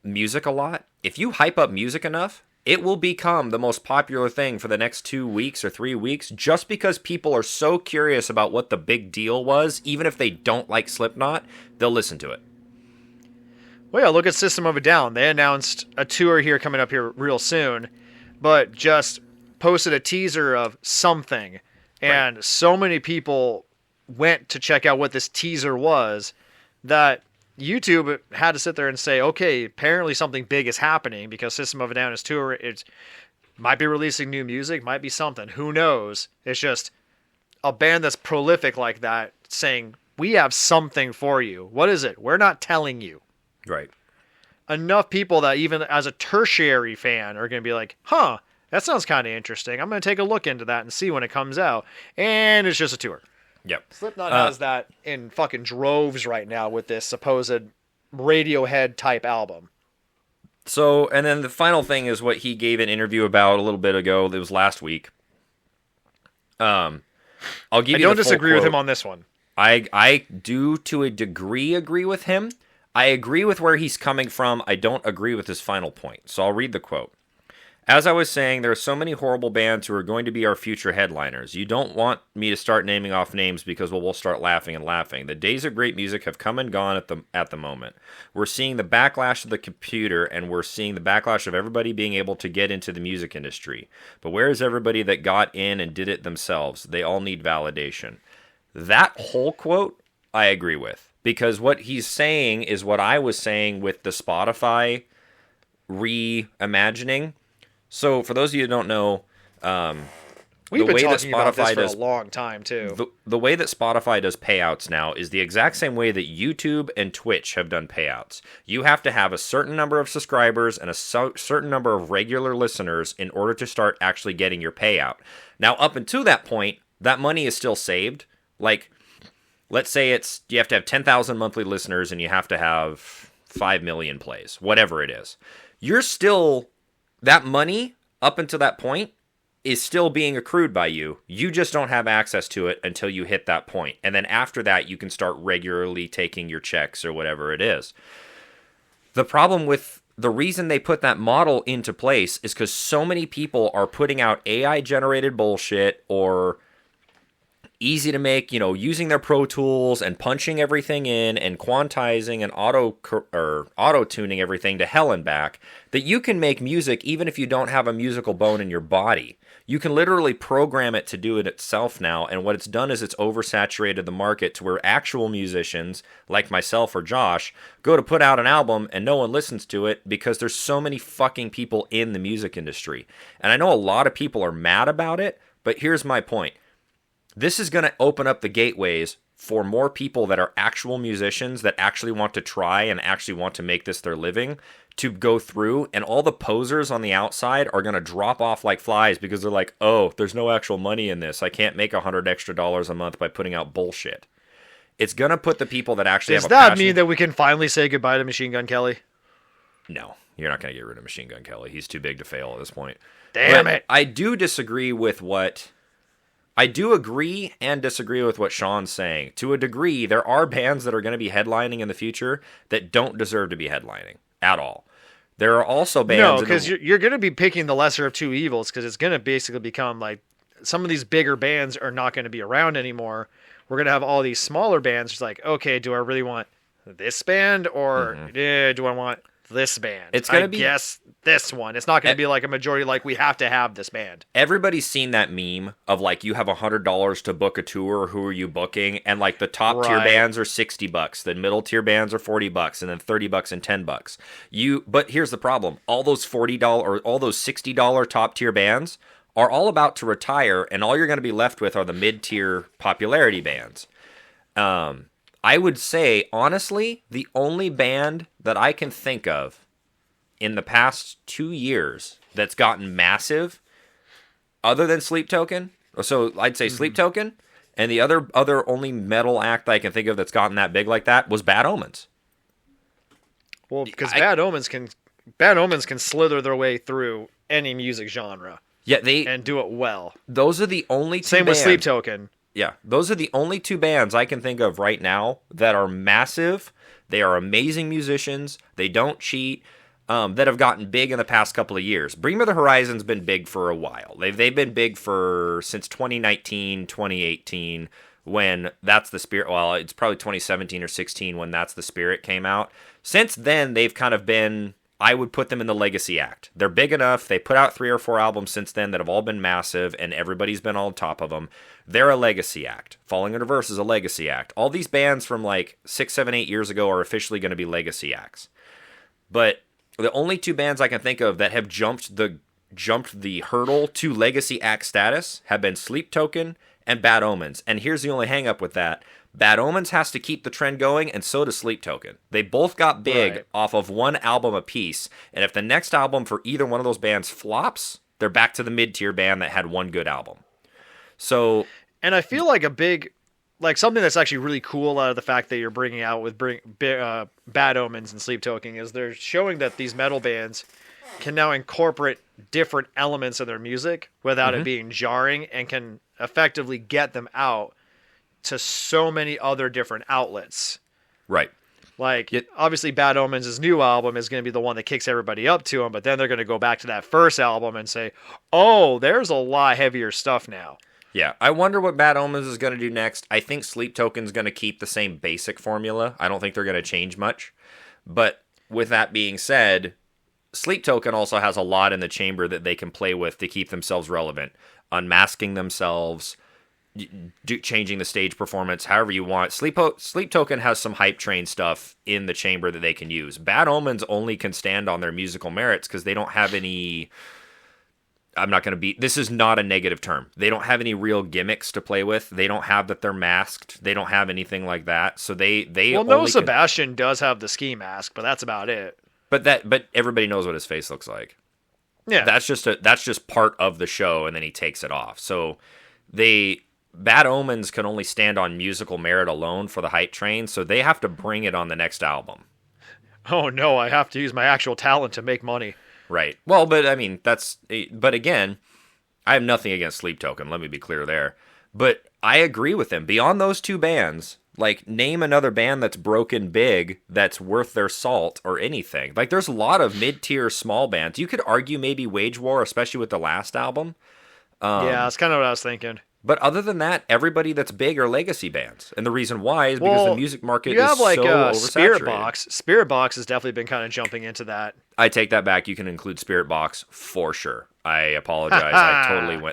music a lot. If you hype up music enough, it will become the most popular thing for the next 2 weeks or 3 weeks, just because people are so curious about what the big deal was. Even if they don't like Slipknot, they'll listen to it. Well, yeah, look at System of a Down. They announced a tour here coming up here real soon, but just posted a teaser of something. And so many people went to check out what this teaser was that YouTube had to sit there and say, okay, apparently something big is happening because System of a Down is tour. It might be releasing new music, might be something. Who knows? It's just a band that's prolific like that saying, we have something for you. What is it? We're not telling you. Right. Enough people that even as a tertiary fan are going to be like, huh, that sounds kind of interesting. I'm going to take a look into that and see when it comes out. And it's just a tour. Yep. Slipknot has that in fucking droves right now with this supposed Radiohead type album. So, and then the final thing is what he gave an interview about a little bit ago. It was last week. I don't disagree with him on this one. I do to a degree agree with him. I agree with where he's coming from. I don't agree with his final point. So I'll read the quote. As I was saying, there are so many horrible bands who are going to be our future headliners. You don't want me to start naming off names because we'll start laughing and laughing. The days of great music have come and gone at the moment. We're seeing the backlash of the computer, and we're seeing the backlash of everybody being able to get into the music industry. But where is everybody that got in and did it themselves? They all need validation. That whole quote, I agree with. Because what he's saying is what I was saying with the Spotify reimagining. So, for those of you who don't know, we've been talking about this for a long time, too. The way that Spotify does payouts now is the exact same way that YouTube and Twitch have done payouts. You have to have a certain number of subscribers and a certain number of regular listeners in order to start actually getting your payout. Now, up until that point, that money is still saved. Like, let's say you have to have 10,000 monthly listeners and you have to have 5 million plays, whatever it is. You're still... That money, up until that point, is still being accrued by you. You just don't have access to it until you hit that point. And then after that, you can start regularly taking your checks or whatever it is. The problem with the reason they put that model into place is because so many people are putting out AI generated bullshit or easy to make, using their Pro Tools and punching everything in and quantizing and auto tuning everything to hell and back, that you can make music even if you don't have a musical bone in your body. You can literally program it to do it itself now, and what it's done is it's oversaturated the market to where actual musicians, like myself or Josh, go to put out an album and no one listens to it because there's so many fucking people in the music industry. And I know a lot of people are mad about it, but here's my point. This is going to open up the gateways for more people that are actual musicians that actually want to try and actually want to make this their living to go through, and all the posers on the outside are going to drop off like flies because they're like, oh, there's no actual money in this. I can't make $100 extra a month by putting out bullshit. It's going to put the people that actually have a passion. Does that mean that we can finally say goodbye to Machine Gun Kelly? No, you're not going to get rid of Machine Gun Kelly. He's too big to fail at this point. Damn it. I do disagree with what... I do agree and disagree with what Sean's saying. To a degree, there are bands that are going to be headlining in the future that don't deserve to be headlining at all. There are also bands... No, because you're going to be picking the lesser of two evils, because it's going to basically become like some of these bigger bands are not going to be around anymore. We're going to have all these smaller bands. It's like, okay, do I really want this band or do I want this band? It's going to be... guess this one. It's not going to be like a majority like we have to have this band. Everybody's seen that meme of like you have $100 to book a tour, who are you booking? And like the top tier bands are $60, the middle tier bands are $40, and then $30 and $10. But here's the problem. All those $40 or all those $60 top tier bands are all about to retire, and all you're going to be left with are the mid-tier popularity bands. I would say, honestly, the only band that I can think of in the past 2 years that's gotten massive, other than Sleep Token, so I'd say Sleep Token, and the other only metal act I can think of that's gotten that big like that was Bad Omens. Well, because Bad Omens can slither their way through any music genre. Yeah, and do it well. Those are the only two Same bands. with Sleep Token. Yeah, those are the only two bands I can think of right now that are massive. They are amazing musicians. They don't cheat. That have gotten big in the past couple of years. Bring Me the Horizon's been big for a while. They've been big since 2019, 2018, when That's the Spirit. Well, it's probably 2017 or 16 when That's the Spirit came out. Since then, they've kind of been... I would put them in the legacy act. They're big enough. They put out 3 or 4 albums since then that have all been massive, and everybody's been on top of them. They're a legacy act. Falling in Reverse is a legacy act. All these bands from like 6, 7, 8 years ago are officially going to be legacy acts. But the only two bands I can think of that have jumped the hurdle to legacy act status have been Sleep Token and Bad Omens. And here's the only hang up with that. Bad Omens has to keep the trend going, and so does Sleep Token. They both got big off of one album apiece, and if the next album for either one of those bands flops, they're back to the mid-tier band that had one good album. So, and I feel like something that's actually really cool out of the fact that you're bringing out with Bad Omens and Sleep Token is they're showing that these metal bands can now incorporate different elements of their music without it being jarring, and can effectively get them out to so many other different outlets. Right. Like, obviously Bad Omens' new album is going to be the one that kicks everybody up to them, but then they're going to go back to that first album and say, oh, there's a lot heavier stuff now. Yeah, I wonder what Bad Omens is going to do next. I think Sleep Token's going to keep the same basic formula. I don't think they're going to change much. But with that being said, Sleep Token also has a lot in the chamber that they can play with to keep themselves relevant. Unmasking themselves, changing the stage performance, however you want. Sleep Token has some hype train stuff in the chamber that they can use. Bad Omens only can stand on their musical merits because they don't have any... This is not a negative term. They don't have any real gimmicks to play with. They don't have that they're masked. They don't have anything like that. So they well, no, Sebastian does have the ski mask, but that's about it. But everybody knows what his face looks like. Yeah, that's just part of the show, and then he takes it off. So Bad Omens can only stand on musical merit alone for the hype train, so they have to bring it on the next album. Oh no, I have to use my actual talent to make money. Right. Well, but I mean, but again, I have nothing against Sleep Token. Let me be clear there. But I agree with him. Beyond those two bands, like, name another band that's broken big that's worth their salt or anything. Like, there's a lot of mid-tier small bands. You could argue maybe Wage War, especially with the last album. Yeah, that's kind of what I was thinking. But other than that, everybody that's big are legacy bands. And the reason why is because the music market is so oversaturated. Spirit Box has definitely been kind of jumping into that. I take that back. You can include Spirit Box for sure. I apologize.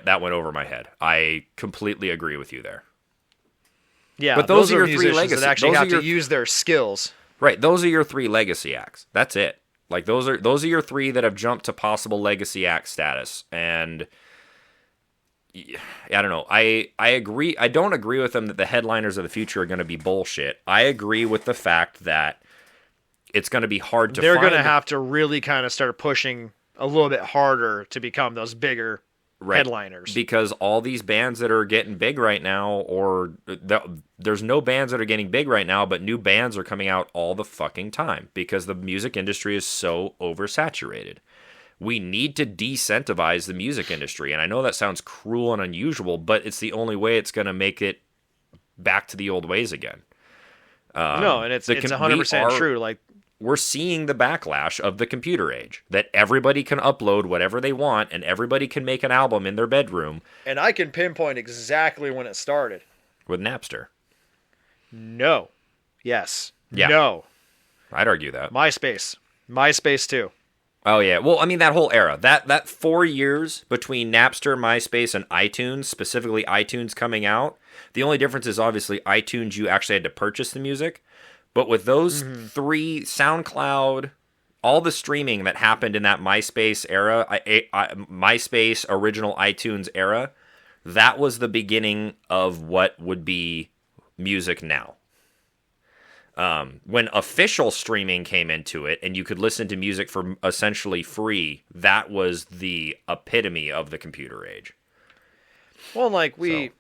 That went over my head. I completely agree with you there. Yeah, but those are your three legacy. That actually have to use their skills. Right, those are your three legacy acts. That's it. Like, those are your three that have jumped to possible legacy act status. And I don't know. I agree. I don't agree with them that the headliners of the future are going to be bullshit. I agree with the fact that it's going to be hard to They're find. Going to have to really kind of start pushing a little bit harder to become those bigger headliners. Because all these bands that are getting big right now, there's no bands that are getting big right now, but new bands are coming out all the fucking time because the music industry is so oversaturated. We need to decentivize the music industry. And I know that sounds cruel and unusual, but it's the only way it's going to make it back to the old ways again. No, and it's 100% true. Like, we're seeing the backlash of the computer age, that everybody can upload whatever they want and everybody can make an album in their bedroom. And I can pinpoint exactly when it started. With Napster. No. Yes. Yeah. No. I'd argue that. MySpace too. Oh, yeah. Well, I mean, that whole era. That 4 years between Napster, MySpace, and iTunes, specifically iTunes coming out, the only difference is obviously iTunes, you actually had to purchase the music. But with those three, SoundCloud, all the streaming that happened in that MySpace era, MySpace, original iTunes era, that was the beginning of what would be music now. When official streaming came into it and you could listen to music for essentially free, that was the epitome of the computer age. Well, like we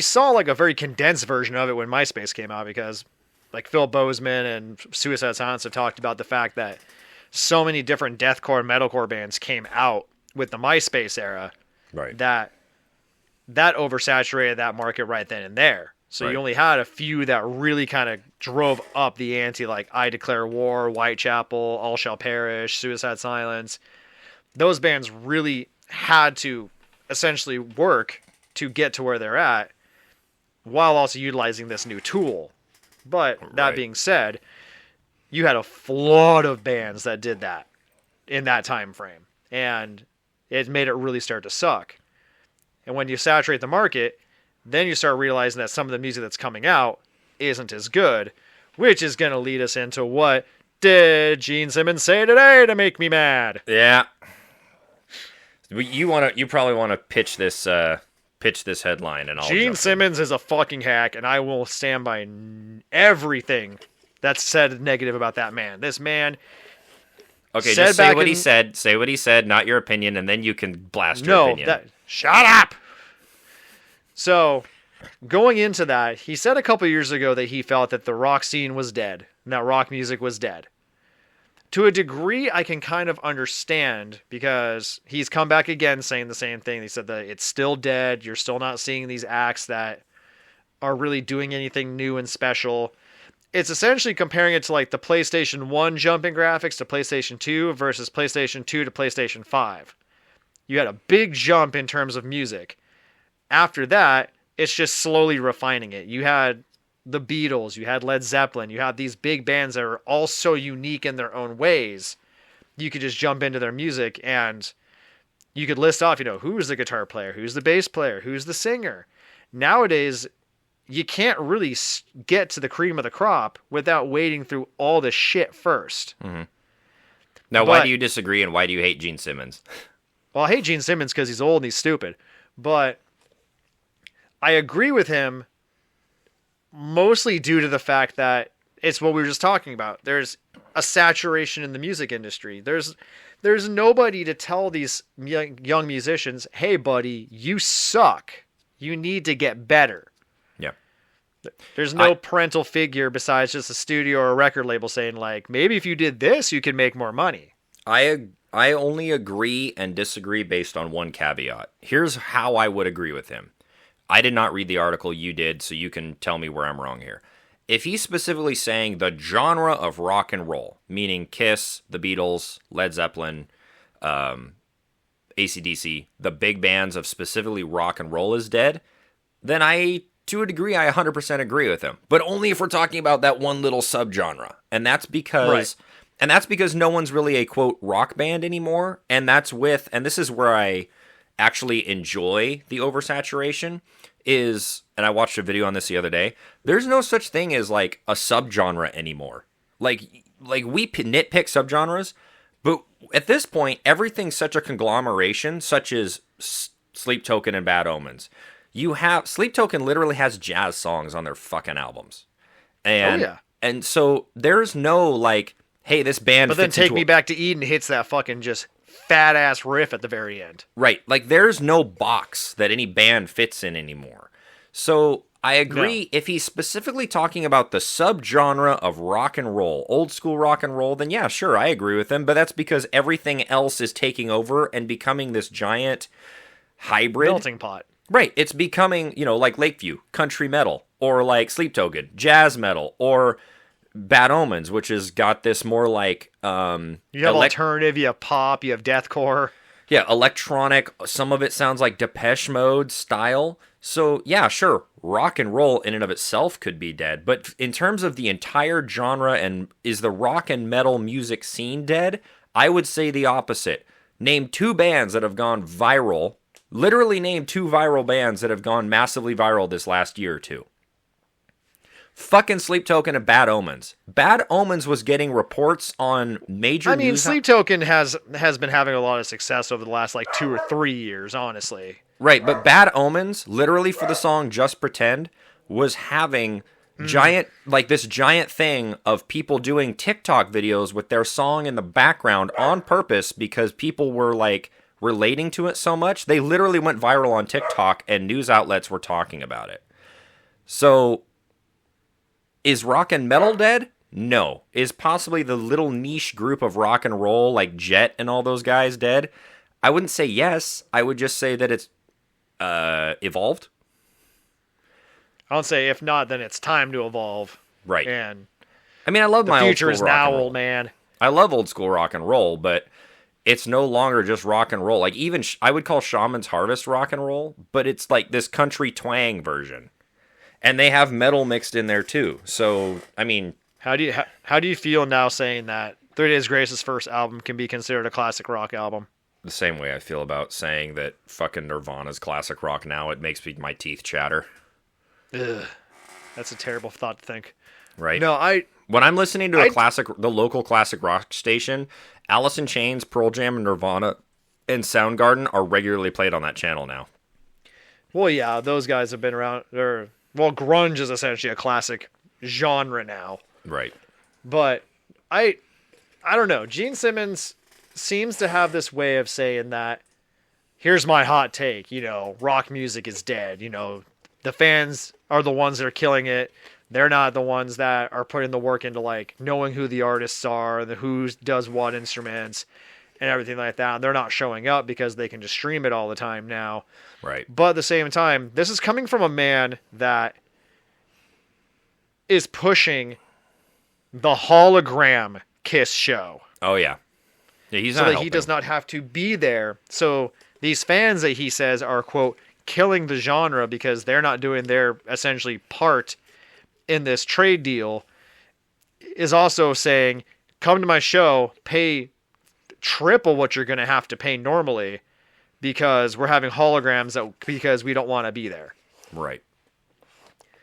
saw like a very condensed version of it when MySpace came out, because like Phil Bozeman and Suicide Silence have talked about the fact that so many different deathcore and metalcore bands came out with the MySpace era, right? That oversaturated that market right then and there. So you only had a few that really kind of drove up the ante, like I Declare War, Whitechapel, All Shall Perish, Suicide Silence. Those bands really had to essentially work to get to where they're at while also utilizing this new tool. But that being said, you had a flood of bands that did that in that time frame, and it made it really start to suck. And when you saturate the market, then you start realizing that some of the music that's coming out isn't as good, which is going to lead us into what did Gene Simmons say today to make me mad? Yeah. You probably want to pitch this headline, and I'll Gene Simmons is a fucking hack, and I will stand by everything that's said negative about that man. This man. Okay, just say what he said. Say what he said, not your opinion, and then you can blast your opinion. Shut up! So, going into that, he said a couple years ago that he felt that the rock scene was dead, and that rock music was dead. To a degree, I can kind of understand, because he's come back again saying the same thing. He said that it's still dead. You're still not seeing these acts that are really doing anything new and special. It's essentially comparing it to like the PlayStation 1 jump in graphics to PlayStation 2 versus PlayStation 2 to PlayStation 5. You had a big jump in terms of music. After that, it's just slowly refining it. You had the Beatles, you had Led Zeppelin, you had these big bands that are all so unique in their own ways. You could just jump into their music and you could list off, who's the guitar player, who's the bass player, who's the singer. Nowadays, you can't really get to the cream of the crop without wading through all the shit first. Mm-hmm. Now, why do you disagree and why do you hate Gene Simmons? Well, I hate Gene Simmons because he's old and he's stupid. But I agree with him mostly due to the fact that it's what we were just talking about. There's a saturation in the music industry. There's nobody to tell these young musicians, hey, buddy, you suck. You need to get better. Yeah. There's no parental figure besides just a studio or a record label saying, like, maybe if you did this, you could make more money. I I only agree and disagree based on one caveat. Here's how I would agree with him. I did not read the article, you did, so you can tell me where I'm wrong here. If he's specifically saying the genre of rock and roll, meaning Kiss, the Beatles, Led Zeppelin, AC/DC, the big bands of specifically rock and roll is dead, then to a degree, I 100% agree with him. But only if we're talking about that one little subgenre. And that's because no one's really a, quote, rock band anymore. And this is where I actually enjoy the oversaturation, and I watched a video on this the other day, there's no such thing as, like, a subgenre anymore. Like we nitpick subgenres, but at this point, everything's such a conglomeration, such as Sleep Token and Bad Omens. Sleep Token literally has jazz songs on their fucking albums. And so there's no, like, hey, this band But then Take Me Back to Eden hits that fucking just fat-ass riff at the very end. Right. Like, there's no box that any band fits in anymore. So I agree. If he's specifically talking about the subgenre of rock and roll, old school rock and roll, then yeah, sure, I agree with him. But that's because everything else is taking over and becoming this giant hybrid. Melting pot. Right. It's becoming, like Lakeview, country metal, or like Sleep Token, jazz metal, or Bad Omens, which has got this more like... you have alternative, you have pop, you have deathcore. Yeah, electronic. Some of it sounds like Depeche Mode style. So, yeah, sure, rock and roll in and of itself could be dead. But in terms of the entire genre and is the rock and metal music scene dead, I would say the opposite. Name 2 bands that have gone viral. Literally name 2 viral bands that have gone massively viral this last year or two. Fucking Sleep Token and Bad Omens. Bad Omens was getting reports on major news. Sleep Token has been having a lot of success over the last, 2 or 3 years, honestly. Right, but Bad Omens, literally for the song Just Pretend, was having this giant thing of people doing TikTok videos with their song in the background on purpose because people were, relating to it so much. They literally went viral on TikTok and news outlets were talking about it. So... is rock and metal dead? No. Is possibly the little niche group of rock and roll, like Jet and all those guys, dead? I wouldn't say yes. I would just say that it's evolved. I would say if not, then it's time to evolve. Right. And I mean, I love my old school rock and roll. The future is now, old man. I love old school rock and roll, but it's no longer just rock and roll. Like, even I would call Shaman's Harvest rock and roll, but it's like this country twang version. And they have metal mixed in there too. So, I mean, how do you feel now saying that 30 Days Grace's first album can be considered a classic rock album? The same way I feel about saying that fucking Nirvana's classic rock now. It makes my teeth chatter. Ugh. That's a terrible thought to think. Right. No, when I'm listening to the local classic rock station, Alice in Chains, Pearl Jam, and Nirvana and Soundgarden are regularly played on that channel now. Well, yeah, those guys have been around. Well, grunge is essentially a classic genre now. Right. But I don't know. Gene Simmons seems to have this way of saying that, here's my hot take, rock music is dead. The fans are the ones that are killing it. They're not the ones that are putting the work into, knowing who the artists are and who does what instruments and everything like that. And they're not showing up because they can just stream it all the time now. Right. But at the same time, this is coming from a man that is pushing the hologram Kiss show. Oh, yeah. Yeah, he's so not that helping. He does not have to be there. So these fans that he says are, quote, killing the genre because they're not doing their essentially part in this trade deal, is also saying, come to my show, pay triple what you're going to have to pay normally, because we're having holograms because we don't want to be there. Right.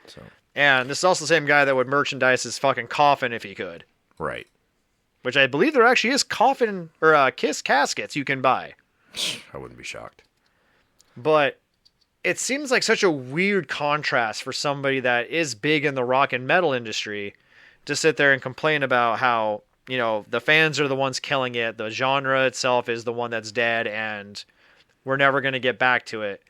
So. And this is also the same guy that would merchandise his fucking coffin if he could. Right. Which I believe there actually is coffin or Kiss caskets you can buy. I wouldn't be shocked. But it seems like such a weird contrast for somebody that is big in the rock and metal industry to sit there and complain about how, the fans are the ones killing it. The genre itself is the one that's dead and we're never going to get back to it.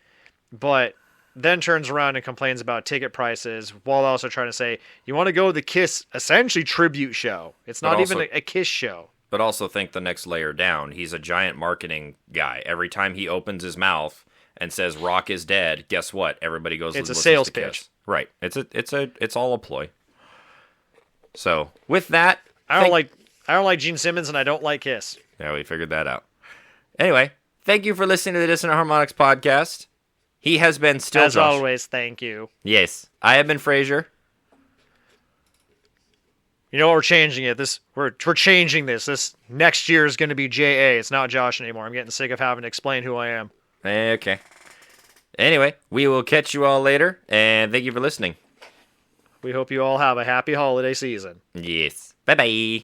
But then turns around and complains about ticket prices while also trying to say, you want to go to the Kiss essentially tribute show. It's not even a Kiss show. but also think the next layer down. He's a giant marketing guy. Every time he opens his mouth and says Rock is dead, guess what? Everybody goes. It's a listens sales to Kiss. pitch. Right. It's all a ploy. So with that, I don't like Gene Simmons, and I don't like Kiss. yeah, we figured that out. Anyway, thank you for listening to the Dissonant Harmonics podcast. He has been still As Josh. always, thank you. Yes, I have been Frazier. You know what? We're changing it. We're changing this. This next year is going to be JA. It's not Josh anymore. I'm getting sick of having to explain who I am. Okay. Anyway, we will catch you all later, and thank you for listening. We hope you all have a happy holiday season. Yes. Bye-bye.